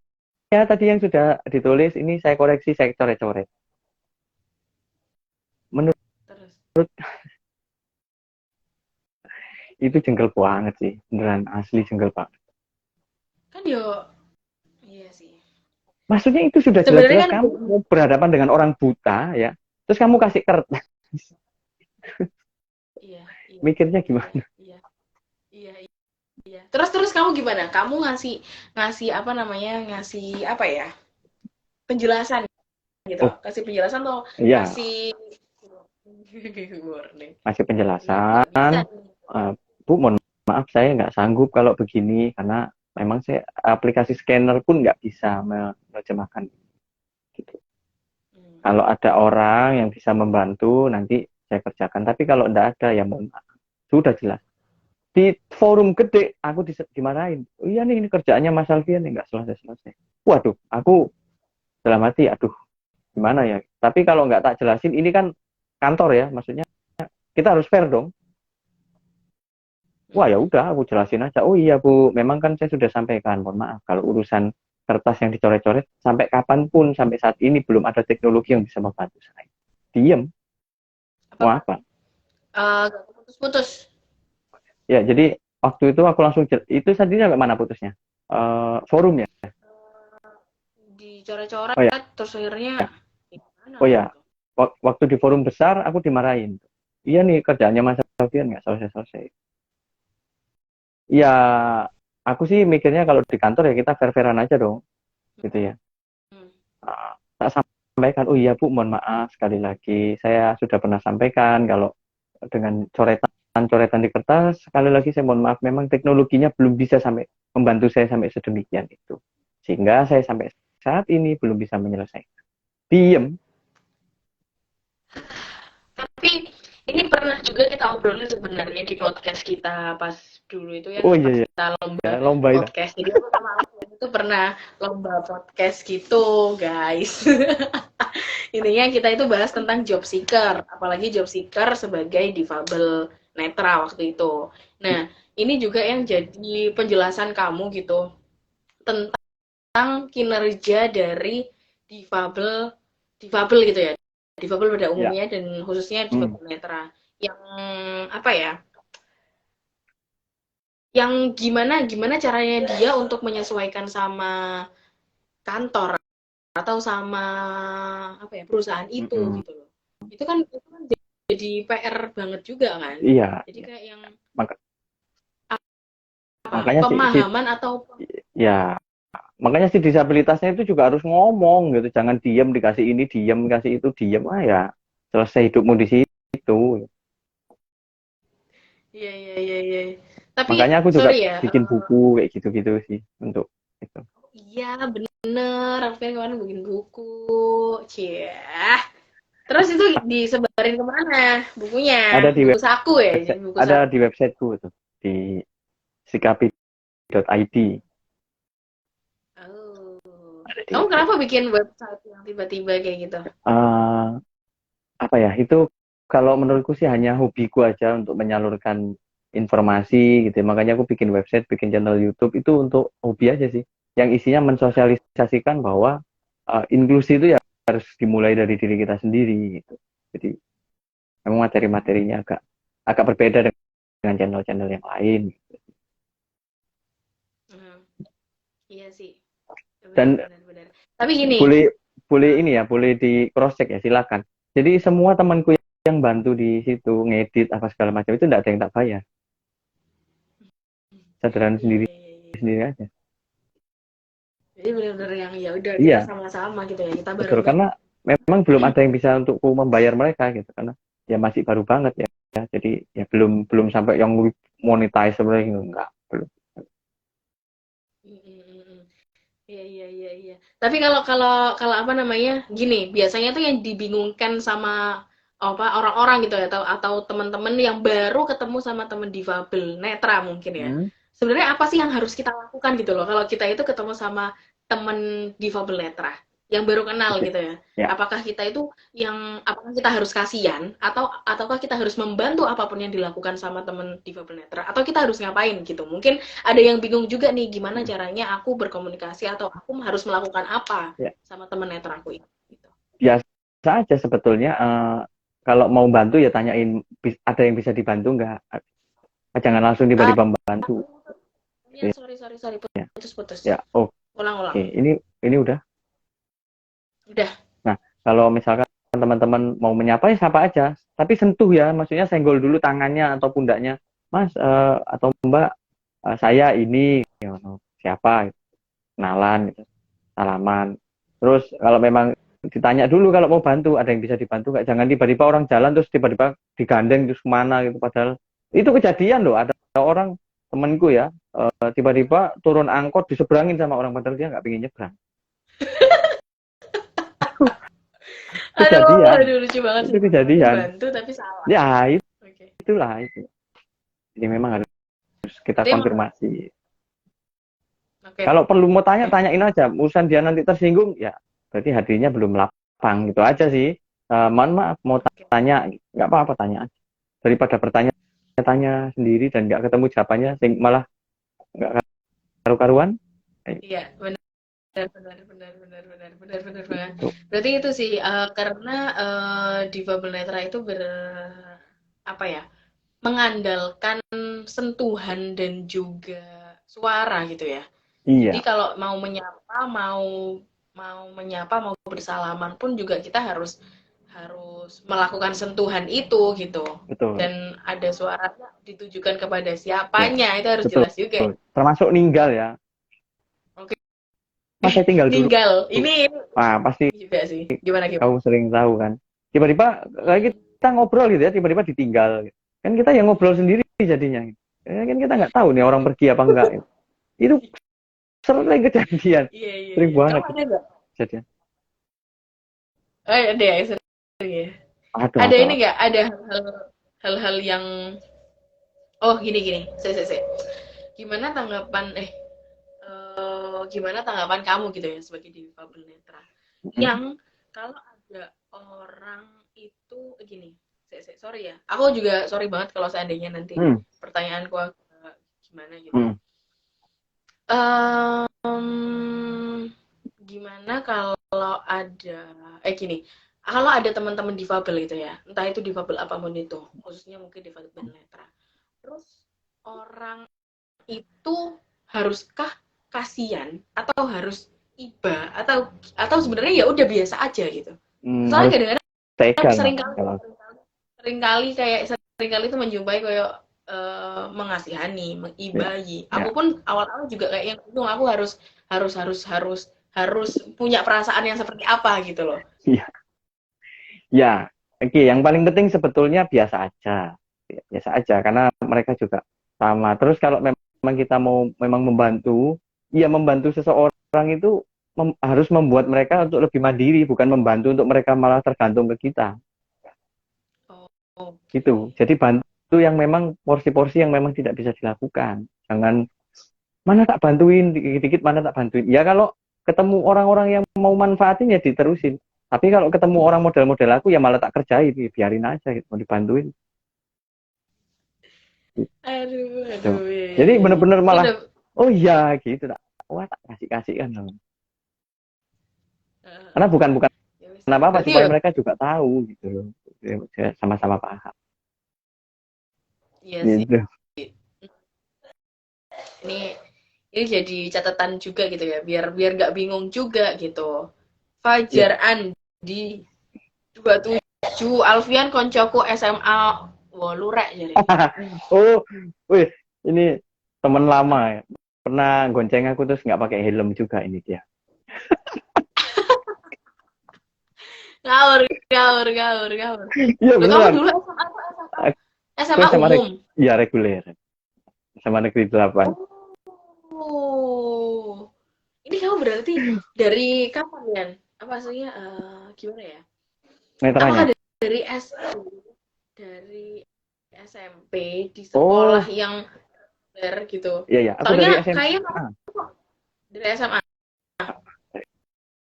Speaker 2: ya tadi yang sudah ditulis, ini saya koreksi, saya coret-coret. Menurut
Speaker 1: Terus
Speaker 2: itu jengkel banget sih, beneran asli jengkel banget.
Speaker 1: kan yo, iya sih.
Speaker 2: Maksudnya itu sudah
Speaker 1: Sebenarnya
Speaker 2: jelas-jelas
Speaker 1: kan
Speaker 2: kamu berhadapan dengan orang buta ya, terus kamu kasih kertas,
Speaker 1: iya, iya,
Speaker 2: mikirnya
Speaker 1: iya,
Speaker 2: gimana?
Speaker 1: iya, iya, iya. Terus terus kamu gimana? Kamu ngasih ngasih apa namanya? Ngasih apa ya? Penjelasan gitu.
Speaker 2: Oh
Speaker 1: Kasih penjelasan atau
Speaker 2: iya,
Speaker 1: kasih warning.
Speaker 2: masih
Speaker 1: Ini nggak
Speaker 2: penjelasan.
Speaker 1: bisa nih.
Speaker 2: Bu, mohon maaf saya nggak sanggup kalau begini karena memang saya aplikasi scanner pun nggak bisa menerjemahkan gitu.
Speaker 1: Hmm.
Speaker 2: Kalau ada orang yang bisa membantu nanti saya kerjakan. Tapi kalau nggak ada ya mohon maaf. Sudah jelas. Di forum gede aku dimarahin. Oh, iya nih ini kerjaannya Mas Alfian nih nggak selesai-selesai. Waduh, aku dalam hati, aduh gimana ya. Tapi kalau nggak tak jelasin, ini kan kantor ya, maksudnya kita harus fair dong. Wah ya
Speaker 1: Hmm.
Speaker 2: udah aku jelasin aja. Oh iya Bu, memang kan saya sudah sampaikan. Mohon maaf kalau urusan kertas yang dicoret-coret sampai kapanpun sampai saat ini belum ada teknologi yang bisa membantu saya. Diem, mau
Speaker 1: Apa?
Speaker 2: apa?
Speaker 1: Putus-putus.
Speaker 2: Ya jadi waktu itu aku langsung itu tadi sampai mana putusnya? Forum ya.
Speaker 1: Dicoret-coret
Speaker 2: Oh ya,
Speaker 1: terus akhirnya
Speaker 2: oh
Speaker 1: gimana
Speaker 2: ya.
Speaker 1: gitu.
Speaker 2: Waktu di forum besar aku dimarahin. Iya nih kerjaannya Mas Alfian nggak selesai-selesai. Ya aku sih mikirnya kalau di kantor ya kita fair-fairan aja dong, gitu ya.
Speaker 1: Hmm.
Speaker 2: Tak sampaikan, oh iya Bu, mohon maaf sekali lagi. Saya sudah pernah sampaikan kalau dengan coretan-coretan di kertas, sekali lagi saya mohon maaf, memang teknologinya belum bisa sampai membantu saya sampai sedemikian itu. Sehingga saya sampai saat ini belum bisa menyelesaikan. Diem.
Speaker 1: Tapi ini pernah juga kita obrolin sebenarnya di podcast kita pas dulu itu yang
Speaker 2: Oh
Speaker 1: pas
Speaker 2: iya, iya,
Speaker 1: kita lomba
Speaker 2: ya, lomba itu.
Speaker 1: podcast. Jadi aku sama Alfian itu pernah lomba podcast gitu, guys. Intinya kita itu bahas tentang job seeker, apalagi job seeker sebagai difabel netra waktu itu. Nah, ini juga yang jadi penjelasan kamu gitu tentang kinerja dari difabel difabel gitu ya. Difabel pada
Speaker 2: Ya.
Speaker 1: umumnya dan khususnya
Speaker 2: Hmm.
Speaker 1: difabel netra. Yang apa ya? Yang gimana gimana caranya dia untuk menyesuaikan sama kantor atau sama apa ya perusahaan itu
Speaker 2: Mm-mm.
Speaker 1: gitu loh. Itu kan jadi PR banget juga kan.
Speaker 2: Iya,
Speaker 1: Jadi kayak yang
Speaker 2: Maka-
Speaker 1: apa
Speaker 2: makanya sih
Speaker 1: pemahaman atau
Speaker 2: ya makanya sih disabilitasnya itu juga harus ngomong gitu, jangan diam dikasih ini diam dikasih itu diam, ya selesai hidupmu di situ.
Speaker 1: iya iya iya iya. Tapi
Speaker 2: Makanya aku juga
Speaker 1: sorry ya,
Speaker 2: bikin buku kayak gitu-gitu sih untuk itu.
Speaker 1: iya bener, aku pengen kemarin bikin buku, cie. Terus itu disebarin kemana bukunya?
Speaker 2: Ada di
Speaker 1: Buku saku ya, jadi
Speaker 2: website,
Speaker 1: buku
Speaker 2: ada
Speaker 1: saku.
Speaker 2: di websiteku tuh, di sikapi.id.
Speaker 1: Oh,
Speaker 2: Ada di
Speaker 1: kamu
Speaker 2: website.
Speaker 1: kenapa bikin website yang tiba-tiba kayak gitu?
Speaker 2: Eh, apa ya, itu kalau menurutku sih hanya hobiku aja untuk menyalurkan informasi gitu ya. Makanya aku bikin website, bikin channel YouTube itu untuk hobi aja sih, yang isinya mensosialisasikan bahwa inklusi itu ya harus dimulai dari diri kita sendiri gitu. Jadi memang materi-materinya agak agak berbeda dengan channel-channel yang lain.
Speaker 1: Hmm, iya sih, benar
Speaker 2: Dan
Speaker 1: benar benar. Tapi gini,
Speaker 2: boleh boleh
Speaker 1: eh,
Speaker 2: ini ya, boleh di cross check ya, silakan. Jadi semua temanku yang bantu di situ ngedit apa segala macam itu enggak ada yang tak bayar, sadaran
Speaker 1: iya
Speaker 2: sendiri
Speaker 1: iya iya iya.
Speaker 2: sendiri aja.
Speaker 1: Jadi benar-benar yang ya udah kita
Speaker 2: Iya,
Speaker 1: sama-sama gitu ya, kita
Speaker 2: betul,
Speaker 1: bareng-bareng.
Speaker 2: karena memang belum ada yang bisa untukku membayar mereka gitu, karena ya masih baru banget ya. Jadi ya belum belum sampai yang monetize sebenarnya gitu. Enggak, belum.
Speaker 1: Mm, mm, mm, mm. Iya iya iya iya. Tapi kalau kalau kalau apa namanya? Gini, biasanya tuh yang dibingungkan sama apa orang-orang gitu ya atau teman-teman yang baru ketemu sama teman difabel netra mungkin ya.
Speaker 2: Hmm,
Speaker 1: Sebenarnya apa sih yang harus kita lakukan gitu loh kalau kita itu ketemu sama teman difabel netra yang baru kenal
Speaker 2: oke.
Speaker 1: gitu ya.
Speaker 2: Ya,
Speaker 1: Apakah kita harus kasihan ataukah kita harus membantu apapun yang dilakukan sama teman difabel netra atau kita harus ngapain gitu. Mungkin ada yang bingung juga nih gimana
Speaker 2: hmm,
Speaker 1: caranya aku berkomunikasi atau aku harus melakukan apa
Speaker 2: ya.
Speaker 1: sama teman netra aku ini gitu.
Speaker 2: Biasa aja sebetulnya, kalau mau bantu ya tanyain ada yang bisa dibantu nggak. Jangan langsung
Speaker 1: Ah,
Speaker 2: tiba-tiba membantu.
Speaker 1: ya, sorry sorry sorry
Speaker 2: Ya,
Speaker 1: putus-putus.
Speaker 2: ya, oke.
Speaker 1: Ulang-ulang.
Speaker 2: Ini udah.
Speaker 1: Udah.
Speaker 2: Nah, kalau misalkan teman-teman mau menyapa ya sapa aja, tapi sentuh ya, maksudnya senggol dulu tangannya atau pundaknya, Mas, atau Mbak, saya ini ya, siapa, kenalan, gitu, salaman. Terus kalau memang ditanya dulu kalau mau bantu, ada yang bisa dibantu nggak? Jangan tiba-tiba orang jalan terus tiba-tiba digandeng terus kemana gitu. Padahal itu kejadian loh. Ada orang temenku ya, tiba-tiba turun angkot diseberangin sama orang padahal dia nggak pengen nyebrang.
Speaker 1: Aduh,
Speaker 2: Kejadian,
Speaker 1: aduh lucu banget
Speaker 2: itu
Speaker 1: sih. Mau
Speaker 2: kejadian.
Speaker 1: bantu tapi salah.
Speaker 2: Ya
Speaker 1: Oke.
Speaker 2: itulah itu. Jadi memang harus kita
Speaker 1: Berarti emang
Speaker 2: konfirmasi.
Speaker 1: oke.
Speaker 2: Kalau perlu mau tanya, tanyain aja. Urusan dia nanti tersinggung, ya berarti hatinya belum lapang. Gitu aja sih. Mohon maaf, mau
Speaker 1: Oke.
Speaker 2: tanya, nggak apa-apa tanya aja. Daripada bertanya-tanya sendiri dan nggak ketemu jawabannya, malah nggak karu-karuan.
Speaker 1: Iya, benar benar benar benar benar benar benar banget.
Speaker 2: Gitu.
Speaker 1: Berarti itu sih karena difabel netra itu apa ya? Mengandalkan sentuhan dan juga suara gitu ya. Jadi
Speaker 2: Iya,
Speaker 1: kalau mau menyapa, mau menyapa, mau bersalaman pun juga kita harus harus melakukan sentuhan itu gitu.
Speaker 2: betul.
Speaker 1: Dan ada suaranya ditujukan kepada
Speaker 2: Ya,
Speaker 1: siapanya, itu harus
Speaker 2: betul.
Speaker 1: jelas juga.
Speaker 2: Termasuk ninggal ya.
Speaker 1: Oke,
Speaker 2: Mas saya tinggal dulu.
Speaker 1: ninggal. Ini
Speaker 2: Pasti
Speaker 1: juga sih. Gimana gimana?
Speaker 2: kamu sering tahu kan. Tiba-tiba kayak kita ngobrol gitu ya, tiba-tiba ditinggal. Kan kita yang ngobrol sendiri jadinya. Kan kita nggak tahu nih orang pergi apa enggak. Itu sering kejadian.
Speaker 1: Iya iya
Speaker 2: Sering
Speaker 1: iya. Kamu
Speaker 2: banget
Speaker 1: ada nggak?
Speaker 2: kejadian.
Speaker 1: Ada ya, sering ya.
Speaker 2: Ada,
Speaker 1: Ada
Speaker 2: ada.
Speaker 1: ini nggak? Ada hal-hal yang Oh, gini. Saya. Gimana tanggapan kamu gitu ya sebagai difabel netra
Speaker 2: Mm-mm.
Speaker 1: yang kalau ada orang itu gini, sorry ya, aku juga sorry banget kalau seandainya nanti
Speaker 2: Hmm.
Speaker 1: pertanyaanku agak gimana gitu.
Speaker 2: Hmm.
Speaker 1: Gimana kalau ada gini, kalau ada teman-teman difabel gitu ya, entah itu difabel apapun itu, khususnya mungkin difabel netra, terus orang itu haruskah kasihan atau harus iba atau sebenarnya ya udah biasa aja gitu. Soalnya
Speaker 2: Harus
Speaker 1: kadang-kadang
Speaker 2: tega
Speaker 1: sering
Speaker 2: malah
Speaker 1: kali
Speaker 2: kalau.
Speaker 1: sering kali tuh menjumpai kayak mengasihani,
Speaker 2: Ya,
Speaker 1: mengibayi. Aku
Speaker 2: ya,
Speaker 1: pun awal-awal juga kayak yang bingung, aku harus harus harus harus harus punya perasaan yang seperti apa gitu loh.
Speaker 2: ya, ya. Oke, yang paling penting sebetulnya biasa aja, biasa aja, karena mereka juga sama. Terus kalau memang kita mau memang membantu, ya membantu seseorang itu harus membuat mereka untuk lebih mandiri, bukan membantu untuk mereka malah tergantung ke kita.
Speaker 1: Oh, oke.
Speaker 2: Gitu. Jadi bantu yang memang porsi-porsi yang memang tidak bisa dilakukan. Jangan mana tak bantuin dikit-dikit, mana tak bantuin. Ya kalau ketemu orang-orang yang mau manfaatin ya diterusin. Tapi kalau ketemu orang model-model aku ya malah tak kerjain, ya biarin aja gitu, mau dibantuin. Gitu.
Speaker 1: Aduh,
Speaker 2: Jadi
Speaker 1: ya.
Speaker 2: bener-bener
Speaker 1: Ini
Speaker 2: malah
Speaker 1: udah,
Speaker 2: oh iya gitu tak. Wah tak kasih-kasih kan. Karena bukan bukan
Speaker 1: ya wis lah.
Speaker 2: apa-apa
Speaker 1: Berarti
Speaker 2: supaya
Speaker 1: ya,
Speaker 2: mereka juga tahu gitu loh. Ya, sama-sama paham.
Speaker 1: iya sih.
Speaker 2: Gitu.
Speaker 1: Ini ini jadi catatan juga gitu ya, biar biar nggak bingung juga gitu. Fajar
Speaker 2: Ya.
Speaker 1: Andi 27, Alfian koncoku SMA, wolu rek jadi.
Speaker 2: Oh, wih, ini teman lama ya. Pernah gonceng aku terus nggak pakai helm juga ini dia.
Speaker 1: Ngawur, ngawur.
Speaker 2: Iya
Speaker 1: Loh, kamu
Speaker 2: beneran.
Speaker 1: dulu SMA tuh
Speaker 2: Aku
Speaker 1: SMA
Speaker 2: sama
Speaker 1: umum.
Speaker 2: ya reguler sama negeri 8.
Speaker 1: Oh, ini kamu berarti dari kapan ya? Apa maksudnya gimana ya? Apakah
Speaker 2: Meterannya.
Speaker 1: dari dari SMP di sekolah
Speaker 2: Oh,
Speaker 1: yang gitu?
Speaker 2: iya ya, aku dari
Speaker 1: Soalnya kayaknya kamu
Speaker 2: SMA.
Speaker 1: dari SMA,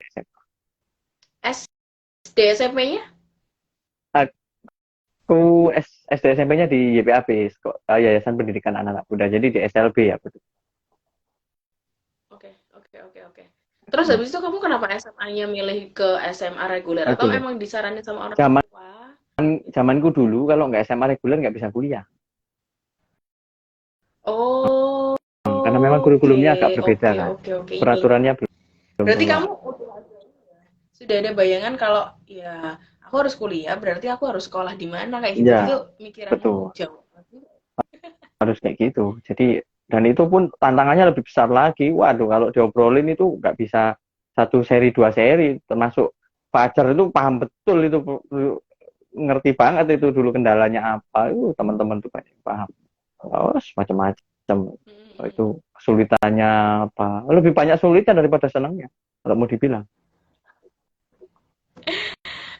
Speaker 2: SMA.
Speaker 1: SD, SMP-nya?
Speaker 2: Aku SD SMP-nya di YPAB, Yayasan Pendidikan Anak-anak Muda. Jadi di SLB ya, betul.
Speaker 1: Oke. Terus habis itu kamu kenapa SMA-nya milih ke SMA reguler atau
Speaker 2: Reguler.
Speaker 1: emang disaranin sama orang
Speaker 2: Zaman
Speaker 1: tua?
Speaker 2: zamanku dulu kalau nggak SMA reguler nggak bisa kuliah.
Speaker 1: Oh,
Speaker 2: Karena memang kurikulumnya agak berbeda kan.
Speaker 1: oke. Ini
Speaker 2: Peraturannya belum
Speaker 1: berarti
Speaker 2: keluar.
Speaker 1: kamu sudah ada bayangan kalau ya aku harus kuliah, berarti aku harus sekolah di mana kayak gitu gitu
Speaker 2: Ya,
Speaker 1: mikiranmu
Speaker 2: betul.
Speaker 1: jauh.
Speaker 2: Harus kayak gitu. Jadi dan itu pun tantangannya lebih besar lagi. Waduh, kalau diobrolin itu nggak bisa satu seri dua seri. Termasuk Fajar itu paham betul itu ngerti banget itu dulu kendalanya apa. Teman-teman tuh banyak yang paham. Oh, macam-macam. Oh, itu kesulitannya apa? Lebih banyak sulitnya daripada senangnya. Kalau mau dibilang.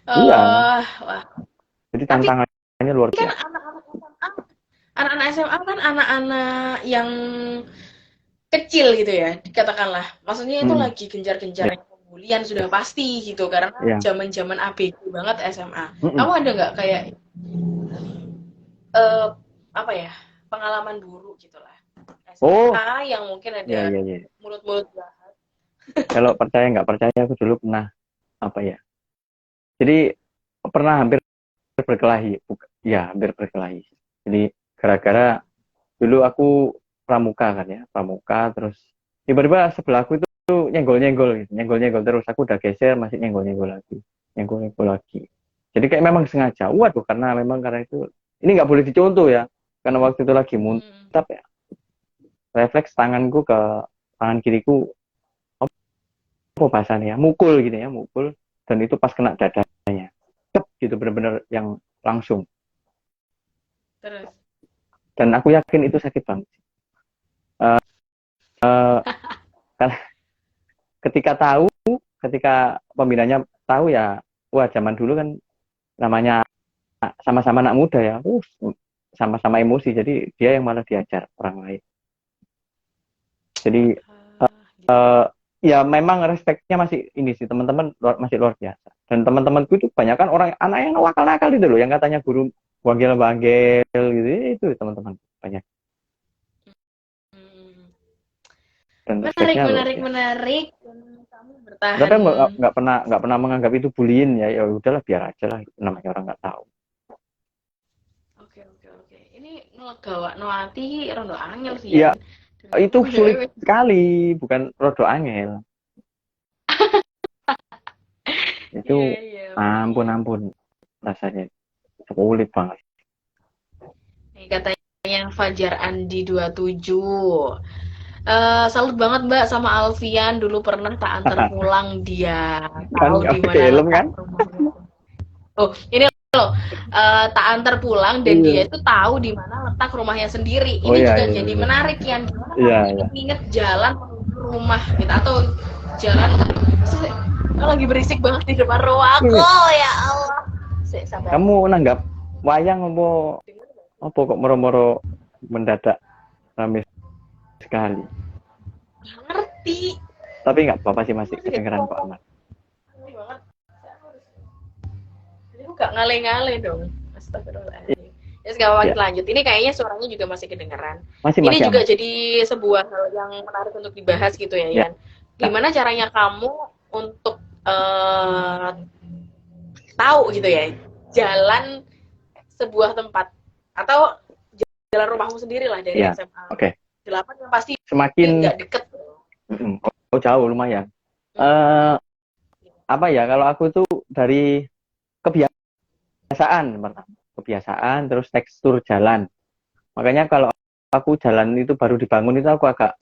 Speaker 2: Iya.
Speaker 1: Wah.
Speaker 2: Jadi
Speaker 1: Tapi
Speaker 2: tantangannya luar
Speaker 1: kan
Speaker 2: biasa.
Speaker 1: anak-anak SMA kan anak-anak yang kecil gitu ya, dikatakanlah. Maksudnya itu
Speaker 2: Hmm.
Speaker 1: lagi
Speaker 2: Ya.
Speaker 1: gencar-gencarnya pembulian sudah pasti gitu, karena
Speaker 2: Ya.
Speaker 1: zaman-zaman ABG banget SMA.
Speaker 2: Mm-mm.
Speaker 1: Kamu ada nggak kayak eh apa ya, pengalaman buruk gitulah
Speaker 2: Oh,
Speaker 1: SMA yang mungkin
Speaker 2: ya,
Speaker 1: ada
Speaker 2: ya, ya.
Speaker 1: mulut-mulut jahat?
Speaker 2: Kalau percaya nggak percaya, aku dulu pernah apa ya? Jadi pernah hampir berkelahi, ya hampir berkelahi. Jadi gara-gara dulu aku pramuka kan ya, pramuka terus tiba-tiba sebelahku itu nyenggol-nyenggol gitu, nyenggol-nyenggol terus aku udah geser masih nyenggol-nyenggol lagi, nyenggol-nyenggol lagi. Jadi kayak memang sengaja, waduh karena itu ini nggak boleh dicontoh ya, karena waktu itu lagi
Speaker 1: Hmm.
Speaker 2: muntah ya, refleks tanganku ke tangan kiriku apa bahasanya ya, mukul gitu ya, mukul dan itu pas kena dadanya, cep gitu bener-bener yang langsung.
Speaker 1: Terus
Speaker 2: Dan aku yakin itu sakit banget. Uh, uh, ketika tahu, ketika pembinanya tahu ya, wah zaman dulu kan namanya sama-sama anak muda ya, sama-sama emosi, jadi dia yang malah diajar orang lain. Jadi
Speaker 1: Gitu.
Speaker 2: ya memang respeknya masih ini sih, teman-teman masih luar biasa. Dan teman-temanku itu banyak kan orang anak yang nakal-nakal itu loh, yang katanya guru wanggil-wanggil gitu, itu teman-teman banyak.
Speaker 1: Hmm.
Speaker 2: Dan
Speaker 1: Menarik,
Speaker 2: respeknya luar
Speaker 1: menarik,
Speaker 2: biasa.
Speaker 1: menarik. Dan kamu
Speaker 2: Tapi
Speaker 1: bertahan.
Speaker 2: aku nggak pernah menganggap itu bullying ya. Ya udahlah biar aja lah, namanya orang nggak tahu.
Speaker 1: Oke, oke, oke. Ini ngelegawakno ati rondo angel sih ya.
Speaker 2: Ya
Speaker 1: Dan
Speaker 2: itu
Speaker 1: aku
Speaker 2: sulit
Speaker 1: dhewe.
Speaker 2: sekali, bukan rodo angel. Itu
Speaker 1: Iya, iya,
Speaker 2: ampun
Speaker 1: makanya.
Speaker 2: ampun rasanya sulit banget.
Speaker 1: Nih katanya Fajar Andi 27. Salut banget Mbak sama Alfian, dulu pernah tak antar pulang, dia
Speaker 2: Kan
Speaker 1: tahu
Speaker 2: nggak
Speaker 1: di
Speaker 2: pakai
Speaker 1: mana
Speaker 2: helm
Speaker 1: letak
Speaker 2: kan?
Speaker 1: rumahnya. Oh, ini loh, tak antar pulang dan
Speaker 2: Iya.
Speaker 1: dia itu tahu di mana letak rumahnya sendiri.
Speaker 2: Oh
Speaker 1: Ini
Speaker 2: iya
Speaker 1: juga
Speaker 2: iya
Speaker 1: jadi
Speaker 2: iya.
Speaker 1: menarik ya. Gimana
Speaker 2: Iya
Speaker 1: kamu
Speaker 2: iya.
Speaker 1: inget-inget jalan menuju rumah gitu atau jalan lagi berisik banget di depan rumahku
Speaker 2: Ini
Speaker 1: ya Allah. Sabar.
Speaker 2: kamu nanggap wayang apa kok moro-moro mendadak rame sekali.
Speaker 1: Nggak ngerti.
Speaker 2: Tapi nggak apa-apa sih, masih
Speaker 1: Masih gitu
Speaker 2: kedengeran kok
Speaker 1: ngomong
Speaker 2: aman.
Speaker 1: banget. Jadi aku gak ngale-ngale dong. Astagfirullahaladzim. Ya, gak apa-apa,
Speaker 2: Ya
Speaker 1: kita lanjut. Ini kayaknya suaranya juga masih kedengeran.
Speaker 2: masih
Speaker 1: Ini
Speaker 2: masih
Speaker 1: juga
Speaker 2: aman.
Speaker 1: jadi sebuah hal yang menarik untuk dibahas gitu ya,
Speaker 2: Ya,
Speaker 1: Yan. Gimana caranya kamu untuk tahu gitu ya, jalan sebuah tempat atau jalan rumahmu sendiri lah dari
Speaker 2: ya.
Speaker 1: SMA
Speaker 2: Oke.
Speaker 1: 8 yang pasti
Speaker 2: Semakin
Speaker 1: nggak deket.
Speaker 2: oh, jauh lumayan.
Speaker 1: Hmm.
Speaker 2: Apa ya, kalau aku tuh dari kebiasaan pertama. Kebiasaan terus tekstur jalan. Makanya kalau aku jalan itu baru dibangun itu aku agak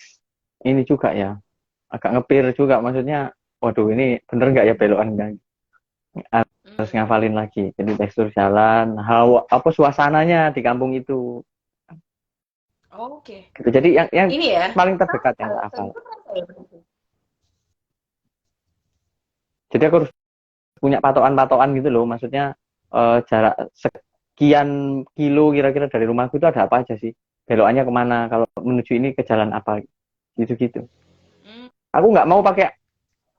Speaker 2: ini juga ya, agak ngepir juga, maksudnya waduh ini bener nggak ya belokan enggak, harus
Speaker 1: Hmm.
Speaker 2: ngafalin lagi. Jadi tekstur jalan, hawa apa suasananya di kampung itu
Speaker 1: Oke.
Speaker 2: gitu. Jadi yang
Speaker 1: Ini ya.
Speaker 2: paling terdekat yang tak hafal. Jadi aku harus punya patokan-patokan gitu loh, maksudnya jarak sekian kilo kira-kira dari rumahku itu ada apa aja sih, belokannya kemana, kalau menuju ini ke jalan apa, gitu-gitu.
Speaker 1: Hmm.
Speaker 2: Aku nggak mau pakai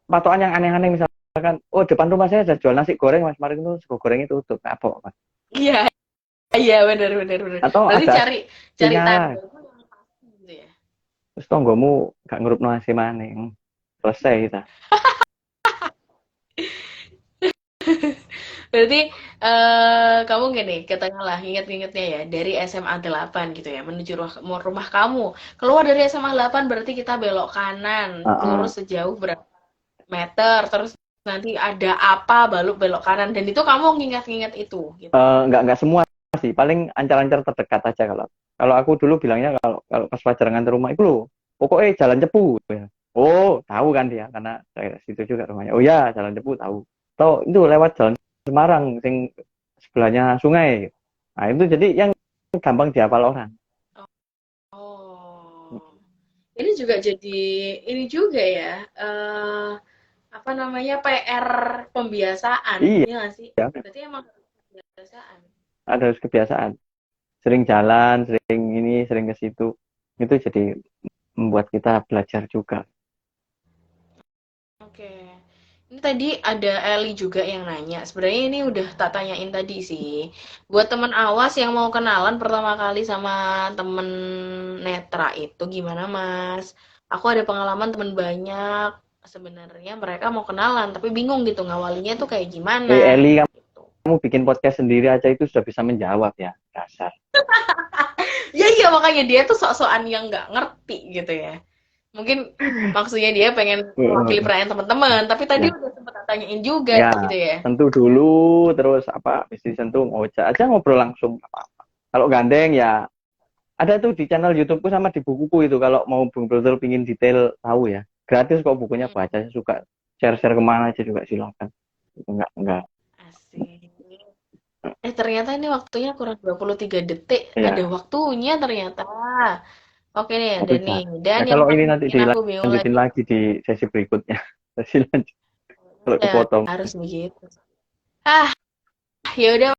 Speaker 2: patokan yang aneh-aneh, misalkan oh depan rumah saya ada jual nasi goreng mas, kemarin itu sego gorengnya tutup, apa mas,
Speaker 1: Iya, iya, benar, benar, benar.
Speaker 2: atau
Speaker 1: Berarti
Speaker 2: ada
Speaker 1: cari cari
Speaker 2: sinyal
Speaker 1: tanda itu yang pasti gitu ya.
Speaker 2: terus tonggomu gak ngurup nasi mana, selesai kita.
Speaker 1: Berarti kamu gini, katakanlah inget-ingetnya ya dari SMA 8 gitu ya menuju rumah kamu. Keluar dari SMA 8 berarti kita belok kanan,
Speaker 2: Uh-uh.
Speaker 1: lurus sejauh berapa meter, terus nanti ada apa baru belok kanan dan itu kamu nginget-nginget itu gitu.
Speaker 2: Nggak semua sih, paling ancar-ancar terdekat aja. Kalau kalau aku dulu bilangnya, kalau kalau pas Fajar nganter rumah itu loh, pokoknya jalan cepu ya. Oh tahu kan dia, karena saya situ juga rumahnya. Oh ya jalan cepu tahu. Atau itu lewat jalan Semarang sing sebelahnya sungai. Nah itu jadi yang gampang dihafal orang.
Speaker 1: Oh. Ini juga jadi ini juga ya. Apa namanya PR pembiasaan
Speaker 2: Iya,
Speaker 1: ya nggak sih? Berarti emang pembiasaan.
Speaker 2: ada kebiasaan. Sering jalan, sering ini, sering ke situ. Itu jadi membuat kita belajar juga.
Speaker 1: Oke. Ini tadi ada Eli juga yang nanya. Sebenarnya ini udah tak tanyain tadi sih. Buat temen awas yang mau kenalan pertama kali sama temen netra itu gimana, Mas? Aku ada pengalaman temen banyak. Sebenarnya mereka mau kenalan, tapi bingung gitu ngawalinya tuh kayak gimana
Speaker 2: Eli,
Speaker 1: gitu.
Speaker 2: kamu bikin podcast sendiri aja itu sudah bisa menjawab ya, dasar.
Speaker 1: Ya iya makanya dia tuh sok-sokan yang nggak ngerti gitu ya. Mungkin maksudnya dia pengen mewakili pertanyaan teman-teman, tapi tadi
Speaker 2: Ya,
Speaker 1: udah sempet tanyain juga
Speaker 2: ya,
Speaker 1: gitu ya.
Speaker 2: tentu dulu, terus apa, habis disentuh, ngocak aja, ngobrol langsung, apa-apa. Kalau gandeng ya, ada tuh di channel YouTubeku sama di bukuku itu, kalau mau betul-betul pingin detail tahu ya. Gratis kok bukunya,
Speaker 1: Hmm,
Speaker 2: baca, saya suka share-share kemana aja juga silakan. Enggak,
Speaker 1: asik. Ternyata ini waktunya kurang 23 detik. Ada
Speaker 2: ya,
Speaker 1: waktunya ternyata. Oke nih,
Speaker 2: oh
Speaker 1: ada
Speaker 2: bisa.
Speaker 1: nih. Dan
Speaker 2: Ya
Speaker 1: yang
Speaker 2: kalau ini
Speaker 1: paling
Speaker 2: nanti
Speaker 1: bikin aku bingung
Speaker 2: dilanjutin
Speaker 1: lagi,
Speaker 2: lagi di sesi berikutnya. Sesi lanjut, kalau
Speaker 1: ya
Speaker 2: kepotong.
Speaker 1: harus begitu. Ah, ya udah